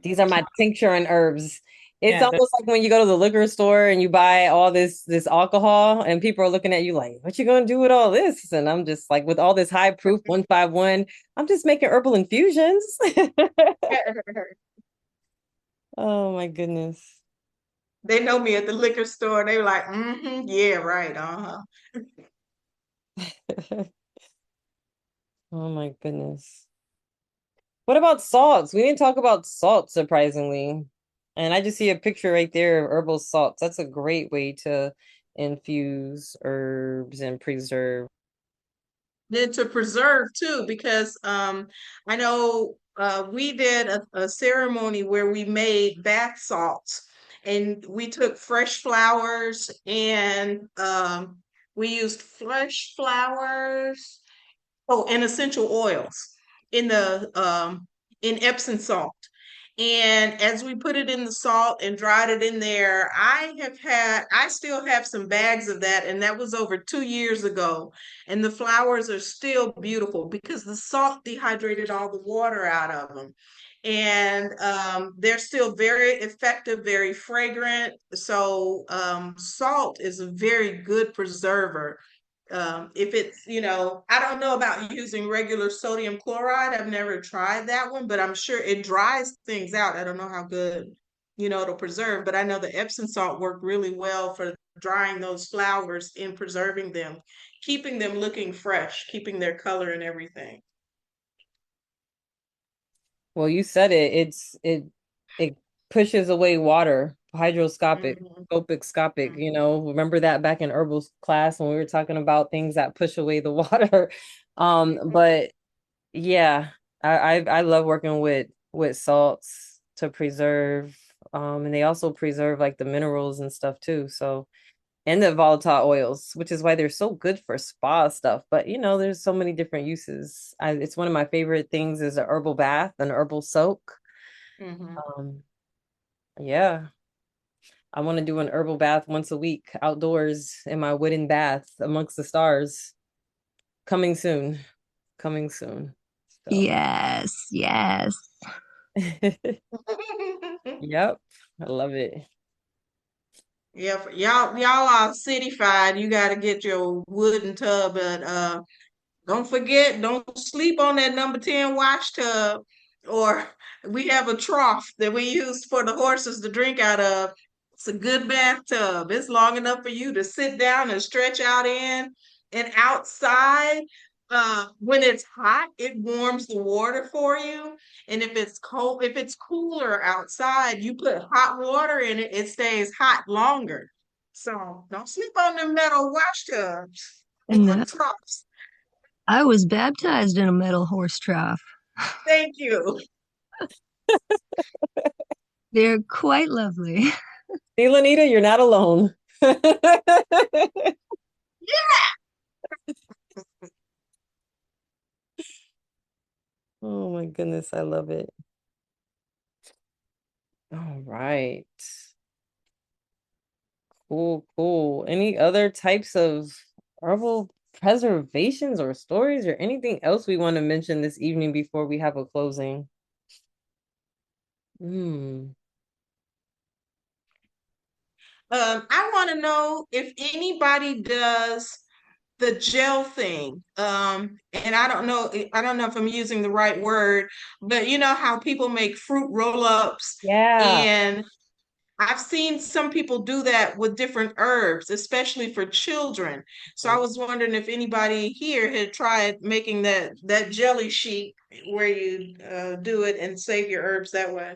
These are my tincture and herbs. It's yeah. The, almost like when you go to the liquor store and you buy all this alcohol and people are looking at you like, what you gonna do with all this? And I'm just like, with all this high proof 151, I'm just making herbal infusions. Oh my goodness. They know me at the liquor store. They were like, mm-hmm, yeah, right, uh-huh. Oh my goodness. What about salts? We didn't talk about salt, surprisingly. And I just see a picture right there of herbal salts. That's a great way to infuse herbs and preserve. Then to preserve too, because I know we did a ceremony where we made bath salts, and we took fresh flowers and we used fresh flowers. Oh, and essential oils in the in Epsom salt. And as we put it in the salt and dried it in there, I still have some bags of that, and that was over 2 years ago. And the flowers are still beautiful because the salt dehydrated all the water out of them. And they're still very effective, very fragrant. So salt is a very good preserver. If it's, I don't know about using regular sodium chloride. I've never tried that one, but I'm sure it dries things out. I don't know how good, it'll preserve, but I know the Epsom salt worked really well for drying those flowers and preserving them, keeping them looking fresh, keeping their color and everything. Well, you said it. It pushes away water, hydroscopic, Mhm, scopic. mhm, Remember that back in herbal class when we were talking about things that push away the water. mhm. But yeah, I love working with salts to preserve. And they also preserve like the minerals and stuff too. So and the volatile oils, which is why they're so good for spa stuff. But there's so many different uses. It's one of my favorite things is a herbal bath, an herbal soak. Mhm. Um, yeah, I want to do an herbal bath once a week outdoors in my wooden bath amongst the stars. Coming soon. Coming soon. So Yes, yes. Yep, I love it. Yeah, y'all are cityfied. You got to get your wooden tub, but don't forget, don't sleep on that number 10 wash tub. Or we have a trough that we use for the horses to drink out of. It's a good bathtub. It's long enough for you to sit down and stretch out in. And outside, when it's hot, it warms the water for you. And if it's cold, if it's cooler outside, you put hot water in it, it stays hot longer. So don't sleep on the metal wash tubs or And troughs. I was baptized in a metal horse trough. Thank you. They're quite lovely. See, Lanita, you're not alone. Oh my goodness, I love it. All right. Cool, cool. Any other types of herbal preservations or stories or anything else we want to mention this evening before we have a closing? Hmm. I want to know if anybody does the gel thing. And I don't know if I'm using the right word, but you know how people make fruit roll-ups, Yeah. and I've seen some people do that with different herbs, especially for children. So I was wondering if anybody here had tried making that jelly sheet where you do it and save your herbs that way.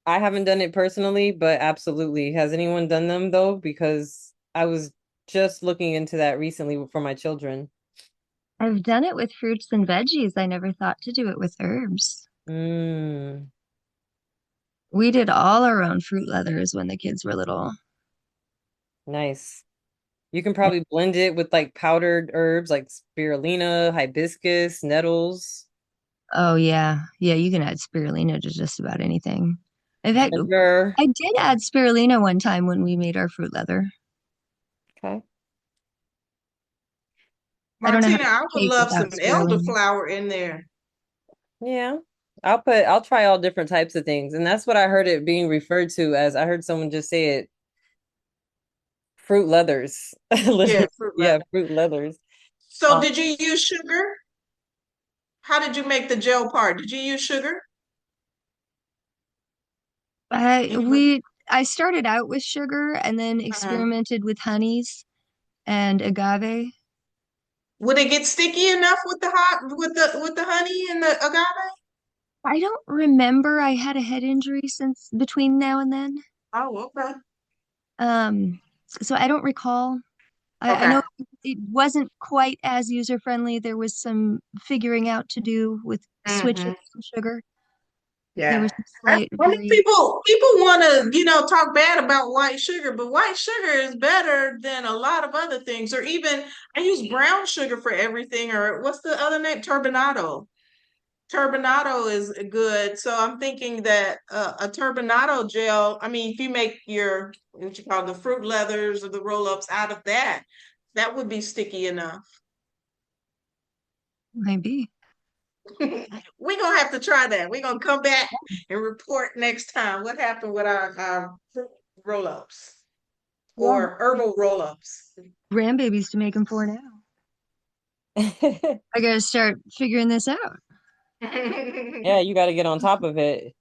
I haven't done it personally, but absolutely. Has anyone done them though? Because I was just looking into that recently for my children. I've done it with fruits and veggies. I never thought to do it with herbs. Mm, We did all our own fruit leathers when the kids were little. nice. You can probably blend it with like powdered herbs like spirulina, hibiscus, nettles, Oh yeah. Yeah, you can add spirulina to just about anything. In fact, ginger. I did add spirulina one time when we made our fruit leather. Okay. I don't know how Martina, to I would cake love some without spirulina. elderflower in there. Yeah. I'll try all different types of things. And that's what I heard it being referred to as. I heard someone just say it, fruit leathers. Yeah, Literally, fruit yeah, leather. fruit leathers. So Um, did you use sugar? How did you make the gel part? Did you use sugar? I In your- we I started out with sugar and then uh experimented with honeys and agave. Would it get sticky enough with the hot with the honey and the agave? I don't remember. I had a head injury since between now and then. Oh, okay. Um, so I don't recall. I Okay. know it wasn't quite as user friendly. There was some figuring out to do with switching Hmm. to sugar. There Yeah. was some slight I mean, variation. people want to, talk bad about white sugar, but white sugar is better than a lot of other things. Or even I use brown sugar for everything. Or what's the other name? Turbinado. Turbinado is good. So I'm thinking that a turbinado gel, I mean, if you make your, what you call the fruit leathers or the roll-ups out of that, that would be sticky enough. Maybe. We're gonna have to try that. We're gonna come back and report next time what happened with our fruit roll-ups Yeah. or herbal roll-ups. Grandbabies to make them for now. I gotta start figuring this out. yeah, you got to get on top of it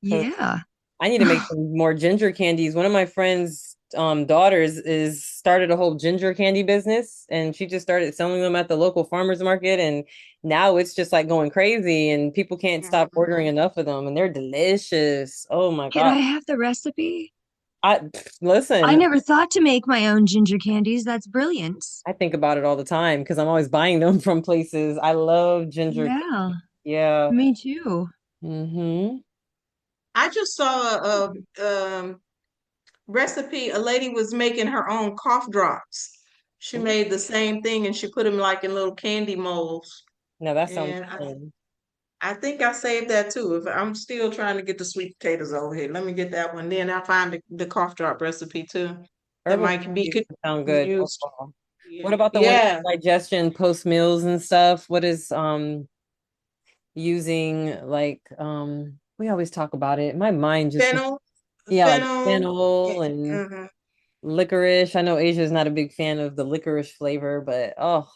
because Yeah. I need to make some more ginger candies. One of my friends' daughters is started a whole ginger candy business, and she just started selling them at the local farmers market, and now it's just like going crazy, and people can't stop ordering enough of them, and they're delicious. Oh my Can God. I have the recipe? I I listen, never thought to make my own ginger candies. That's brilliant. I think about it all the time because I'm always buying them from places. I love ginger. Yeah, Yeah. me too. Mm-hmm. I just saw a recipe. A lady was making her own cough drops. She made the same thing and she put them like in little candy molds. Now that sounds And good. I think I saved that too. If I'm still trying to get the sweet potatoes over here, let me get that one. Then I'll find the cough drop recipe too. That Herbal might be remedies sound good used. overall. Yeah. What about the one Yeah. for digestion post meals and stuff? What is using like we always talk about it. My mind just Fennel, yeah, like fennel. fennel and Mhm. licorice. I know Asia's not a big fan of the licorice flavor, but oh,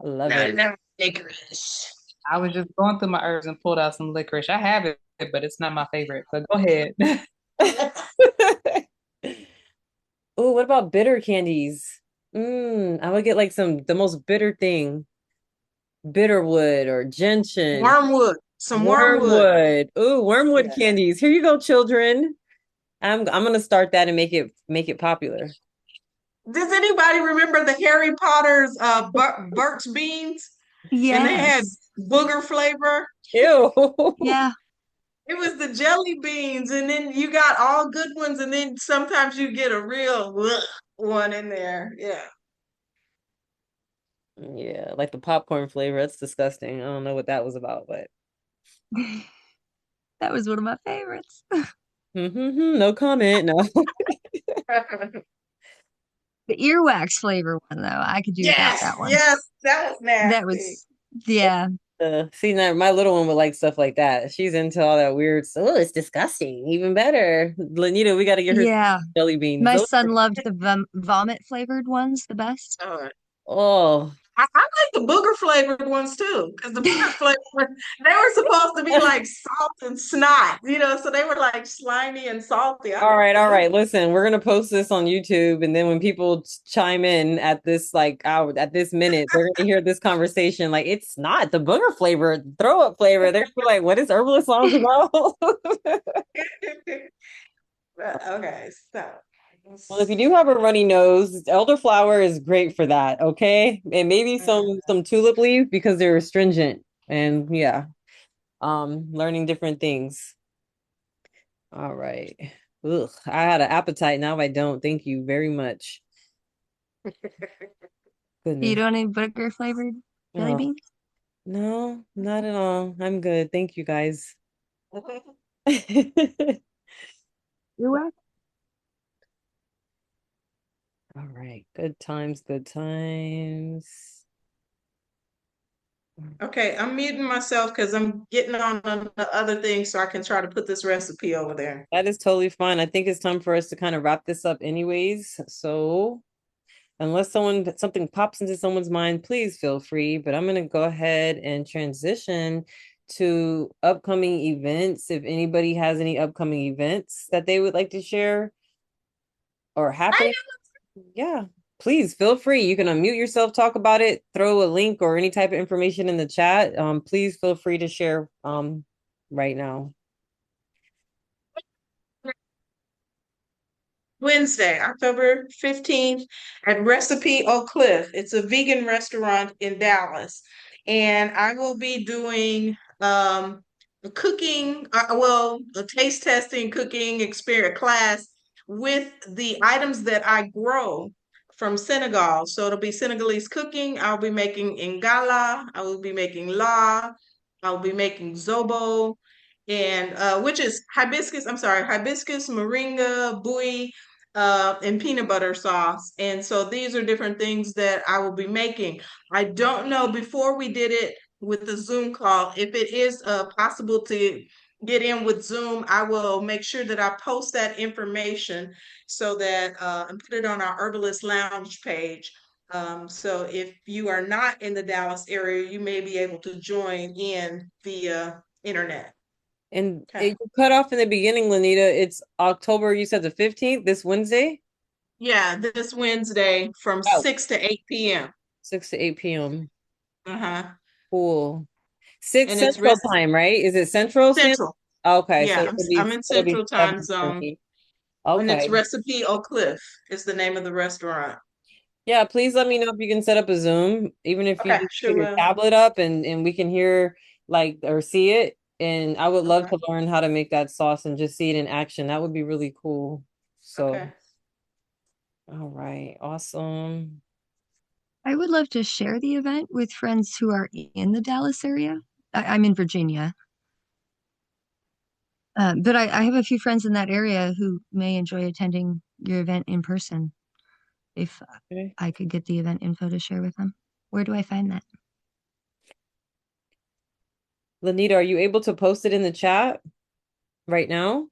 I love No, it. no, licorice. I was just going through my herbs and pulled out some licorice. I have it, but it's not my favorite. But go ahead. Oh, what about bitter candies? I would get like the most bitter thing, bitterwood or gentian, Wormwood, some wormwood. wormwood. Ooh, wormwood Yeah. candies. Here you go, children. I'm gonna start that and make it popular. Does anybody remember the Harry Potter's Burt's Beans? And they had Yes. booger flavor. Ew. Yeah. It was the jelly beans, and then you got all good ones, and then sometimes you get a real ugh one in there. Yeah. Yeah, like the popcorn flavor. That's disgusting. I don't know what that was about, but That was one of my favorites. no comment. No. The earwax flavor one, though, I could do without Yes, that one. yes, that was That nasty. was, yeah, See now, my little one would like stuff like that. She's into all that weird. Oh, it's disgusting. Even better, Lanita. We got to get her yeah. jelly beans. My Those son loved the vomit flavored ones the best. Oh, oh, I like the booger flavored ones too, because the booger flavor they were supposed to be like salt and snot, so they were like slimy and salty. I all like right, the all booger. right. Listen, we're gonna post this on YouTube, and then when people chime in at this like hour, at this minute, they're gonna hear this conversation. Like it's not the booger flavor, throw up flavor. They're gonna be like, "What is Herbalist Lounge about?" Okay, so Well, if you do have a runny nose, elderflower is great for that, okay? And maybe mhm. some tulip leaf because they're astringent. And yeah, learning different things. All right. Ugh, I had an appetite. Now I don't. Thank you very much. You Goodness. don't need booger flavored jelly Oh, beans? no, not at all. I'm good. Thank you guys. Earwax? All right. Good times, good times. Okay, I'm muting myself because I'm getting on the other thing so I can try to put this recipe over there. That is totally fine. I think it's time for us to kind of wrap this up anyways. So unless something pops into someone's mind, please feel free. But I'm gonna go ahead and transition to upcoming events. If anybody has any upcoming events that they would like to share or happening, yeah, please feel free. You can unmute yourself, talk about it, throw a link or any type of information in the chat. Please feel free to share right now. Wednesday, October 15th at Recipe Oak Cliff. It's a vegan restaurant in Dallas. And I will be doing a cooking, well, a taste testing cooking experience class with the items that I grow from Senegal. So it'll be Senegalese cooking. I'll be making ingala, I will be making la, I'll be making zobo, and which is hibiscus, I'm sorry, hibiscus, moringa, bui, and peanut butter sauce. And so these are different things that I will be making. I don't know before we did it with the Zoom call, if it is possible to get in with Zoom, I will make sure that I post that information so that and put it on our Herbalist Lounge page. So if you are not in the Dallas area, you may be able to join in via internet. And Okay. it cut off in the beginning, Lanita. It's October, you said the 15th, this Wednesday? Yeah, this Wednesday from Oh, 6 to 8 p.m. 6 to 8 p.m. Uh-huh. Cool. 6 And it's Central Time, right? Is it Central Standard? Central. Okay, so Yeah, I'm in it'll be Central time 7 for zone. me. And it's Okay. Recipe Oak Cliff is the name of the restaurant. Yeah, please let me know if you can set up a Zoom, even if you Okay, just sure put your will. tablet up and we can hear like or see it. And I would love Okay. to learn how to make that sauce and just see it in action. That would be really cool. So, Okay. all right, awesome. I would love to share the event with friends who are in the Dallas area. I'm in Virginia, but I have a few friends in that area who may enjoy attending your event in person if Okay. I could get the event info to share with them. Where do I find that? Lanita, are you able to post it in the chat right now?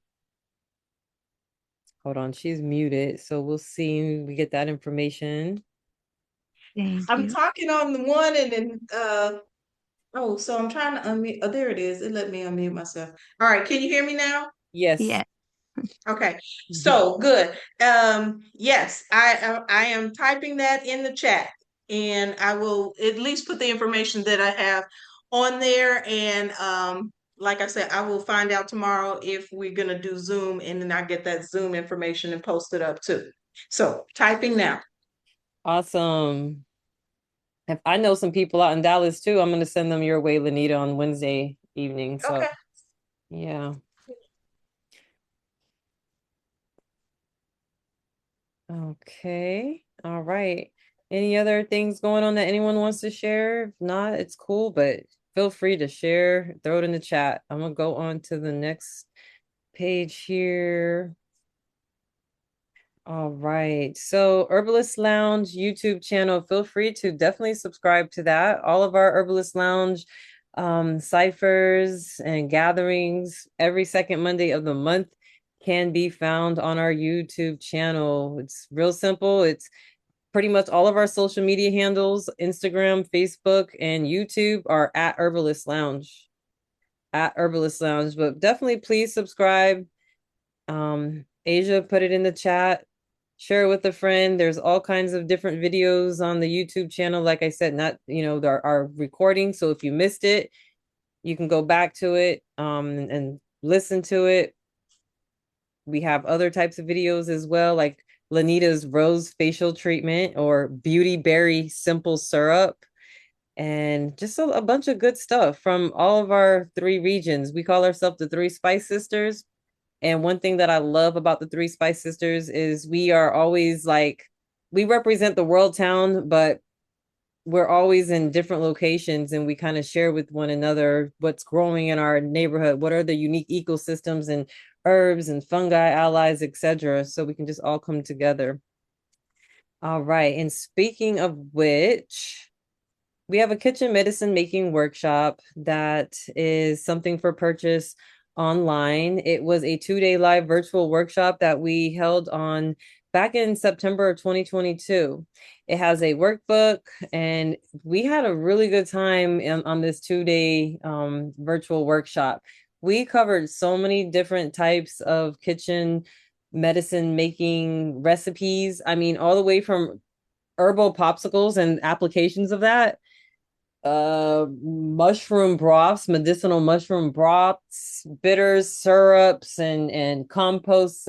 Hold on, she's muted, so we'll see. We get that information. Thank I'm you. talking on the one and then oh, so I'm trying to unmute. Oh, there it is. It let me unmute myself. All right, can you hear me now? Yes. Yeah. Okay, so good. Yes, I am typing that in the chat, and I will at least put the information that I have on there. And like I said, I will find out tomorrow if we're gonna do Zoom, and then I get that Zoom information and post it up too. So typing now. Awesome. If I know some people out in Dallas too, I'm gonna send them your way, Lanita, on Wednesday evening. So Okay. yeah. Okay. All right. Any other things going on that anyone wants to share? If not, it's cool, but feel free to share, throw it in the chat. I'm gonna go on to the next page here. All right. So, Herbalist Lounge YouTube channel, feel free to definitely subscribe to that. All of our Herbalist Lounge ciphers and gatherings every second Monday of the month can be found on our YouTube channel. It's real simple. It's pretty much all of our social media handles, Instagram, Facebook, and YouTube are at Herbalist Lounge. At Herbalist Lounge. But definitely please subscribe. Asia put it in the chat. Share it with a friend. There's all kinds of different videos on the YouTube channel. Like I said, not, our recording. So if you missed it, you can go back to it and listen to it. We have other types of videos as well, like Lanita's rose facial treatment or beauty berry simple syrup, and just a bunch of good stuff from all of our three regions. We call ourselves the Three Spice Sisters. And one thing that I love about the Three Spice Sisters is we are always like, we represent the world town, but we're always in different locations and we kind of share with one another what's growing in our neighborhood, what are the unique ecosystems and herbs and fungi allies, etc. So we can just all come together. All right. And speaking of which, we have a kitchen medicine making workshop that is something for purchase online. It was a 2-day live virtual workshop that we held on back in September of 2022. It has a workbook, and we had a really good time on this 2-day virtual workshop. We covered so many different types of kitchen medicine making recipes. I mean, all the way from herbal popsicles and applications of that, mushroom broths, medicinal mushroom broths, bitters, syrups, and compost,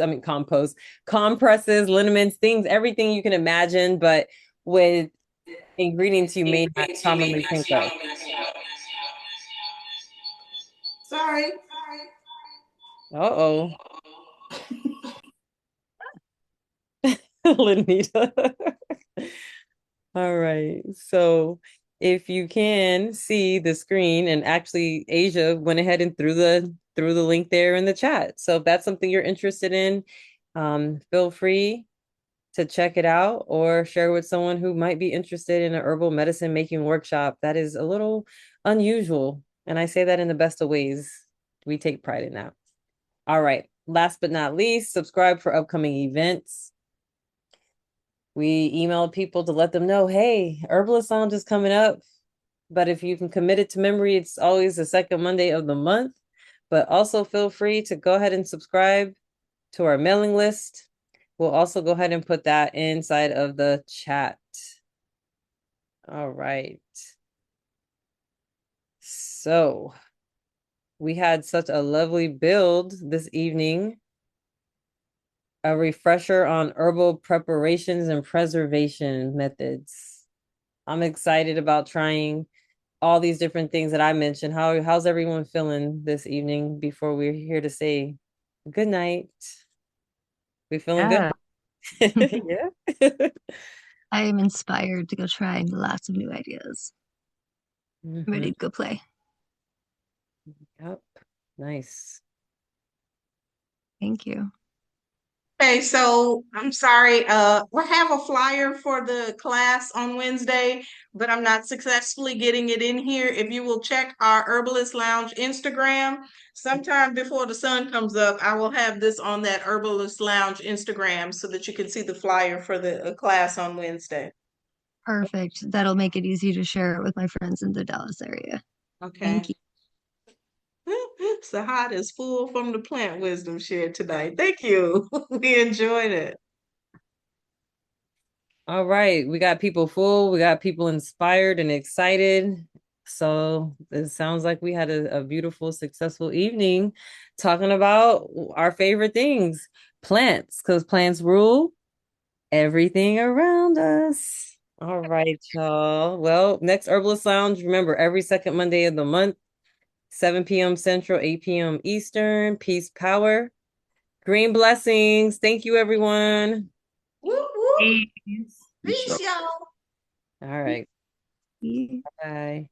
compresses, liniments, things, everything you can imagine, but with ingredients you may not commonly think of. Sorry. Uh-oh. Lenita. All right. So if you can see the screen, and actually Asia went ahead and threw the link there in the chat. So if that's something you're interested in, feel free to check it out or share with someone who might be interested in an herbal medicine making workshop. That is a little unusual. And I say that in the best of ways. We take pride in that. All right. Last but not least, subscribe for upcoming events. We emailed people to let them know, hey, Herbalist Lounge is coming up. But if you can commit it to memory, it's always the second Monday of the month. But also feel free to go ahead and subscribe to our mailing list. We'll also go ahead and put that inside of the chat. All right. So we had such a lovely build this evening. A refresher on herbal preparations and preservation methods. I'm excited about trying all these different things that I mentioned. How's everyone feeling this evening before we're here to say good night? We feeling good? Yeah. Yeah. I am inspired to go try lots of new ideas. I'm Mhm. ready to go play. Yep. Nice. Thank you. Okay, so I'm sorry. We have a flyer for the class on Wednesday, but I'm not successfully getting it in here. If you will check our Herbalist Lounge Instagram, sometime before the sun comes up, I will have this on that Herbalist Lounge Instagram so that you can see the flyer for the class on Wednesday. Perfect. That'll make it easy to share it with my friends in the Dallas area. Okay. Thank you. Sahat is full from the plant wisdom shared tonight. Thank you. We enjoyed it. All right, we got people full, we got people inspired and excited. So it sounds like we had a beautiful, successful evening talking about our favorite things, plants, because plants rule everything around us. All right, y'all. Well, next Herbalist Lounge, remember every second Monday of the month, 7 p.m. Central, 8 p.m. Eastern. Peace, power, green blessings. Thank you, everyone. Whoop, whoop. Peace. Peace, y'all. All right. Thank you. Bye.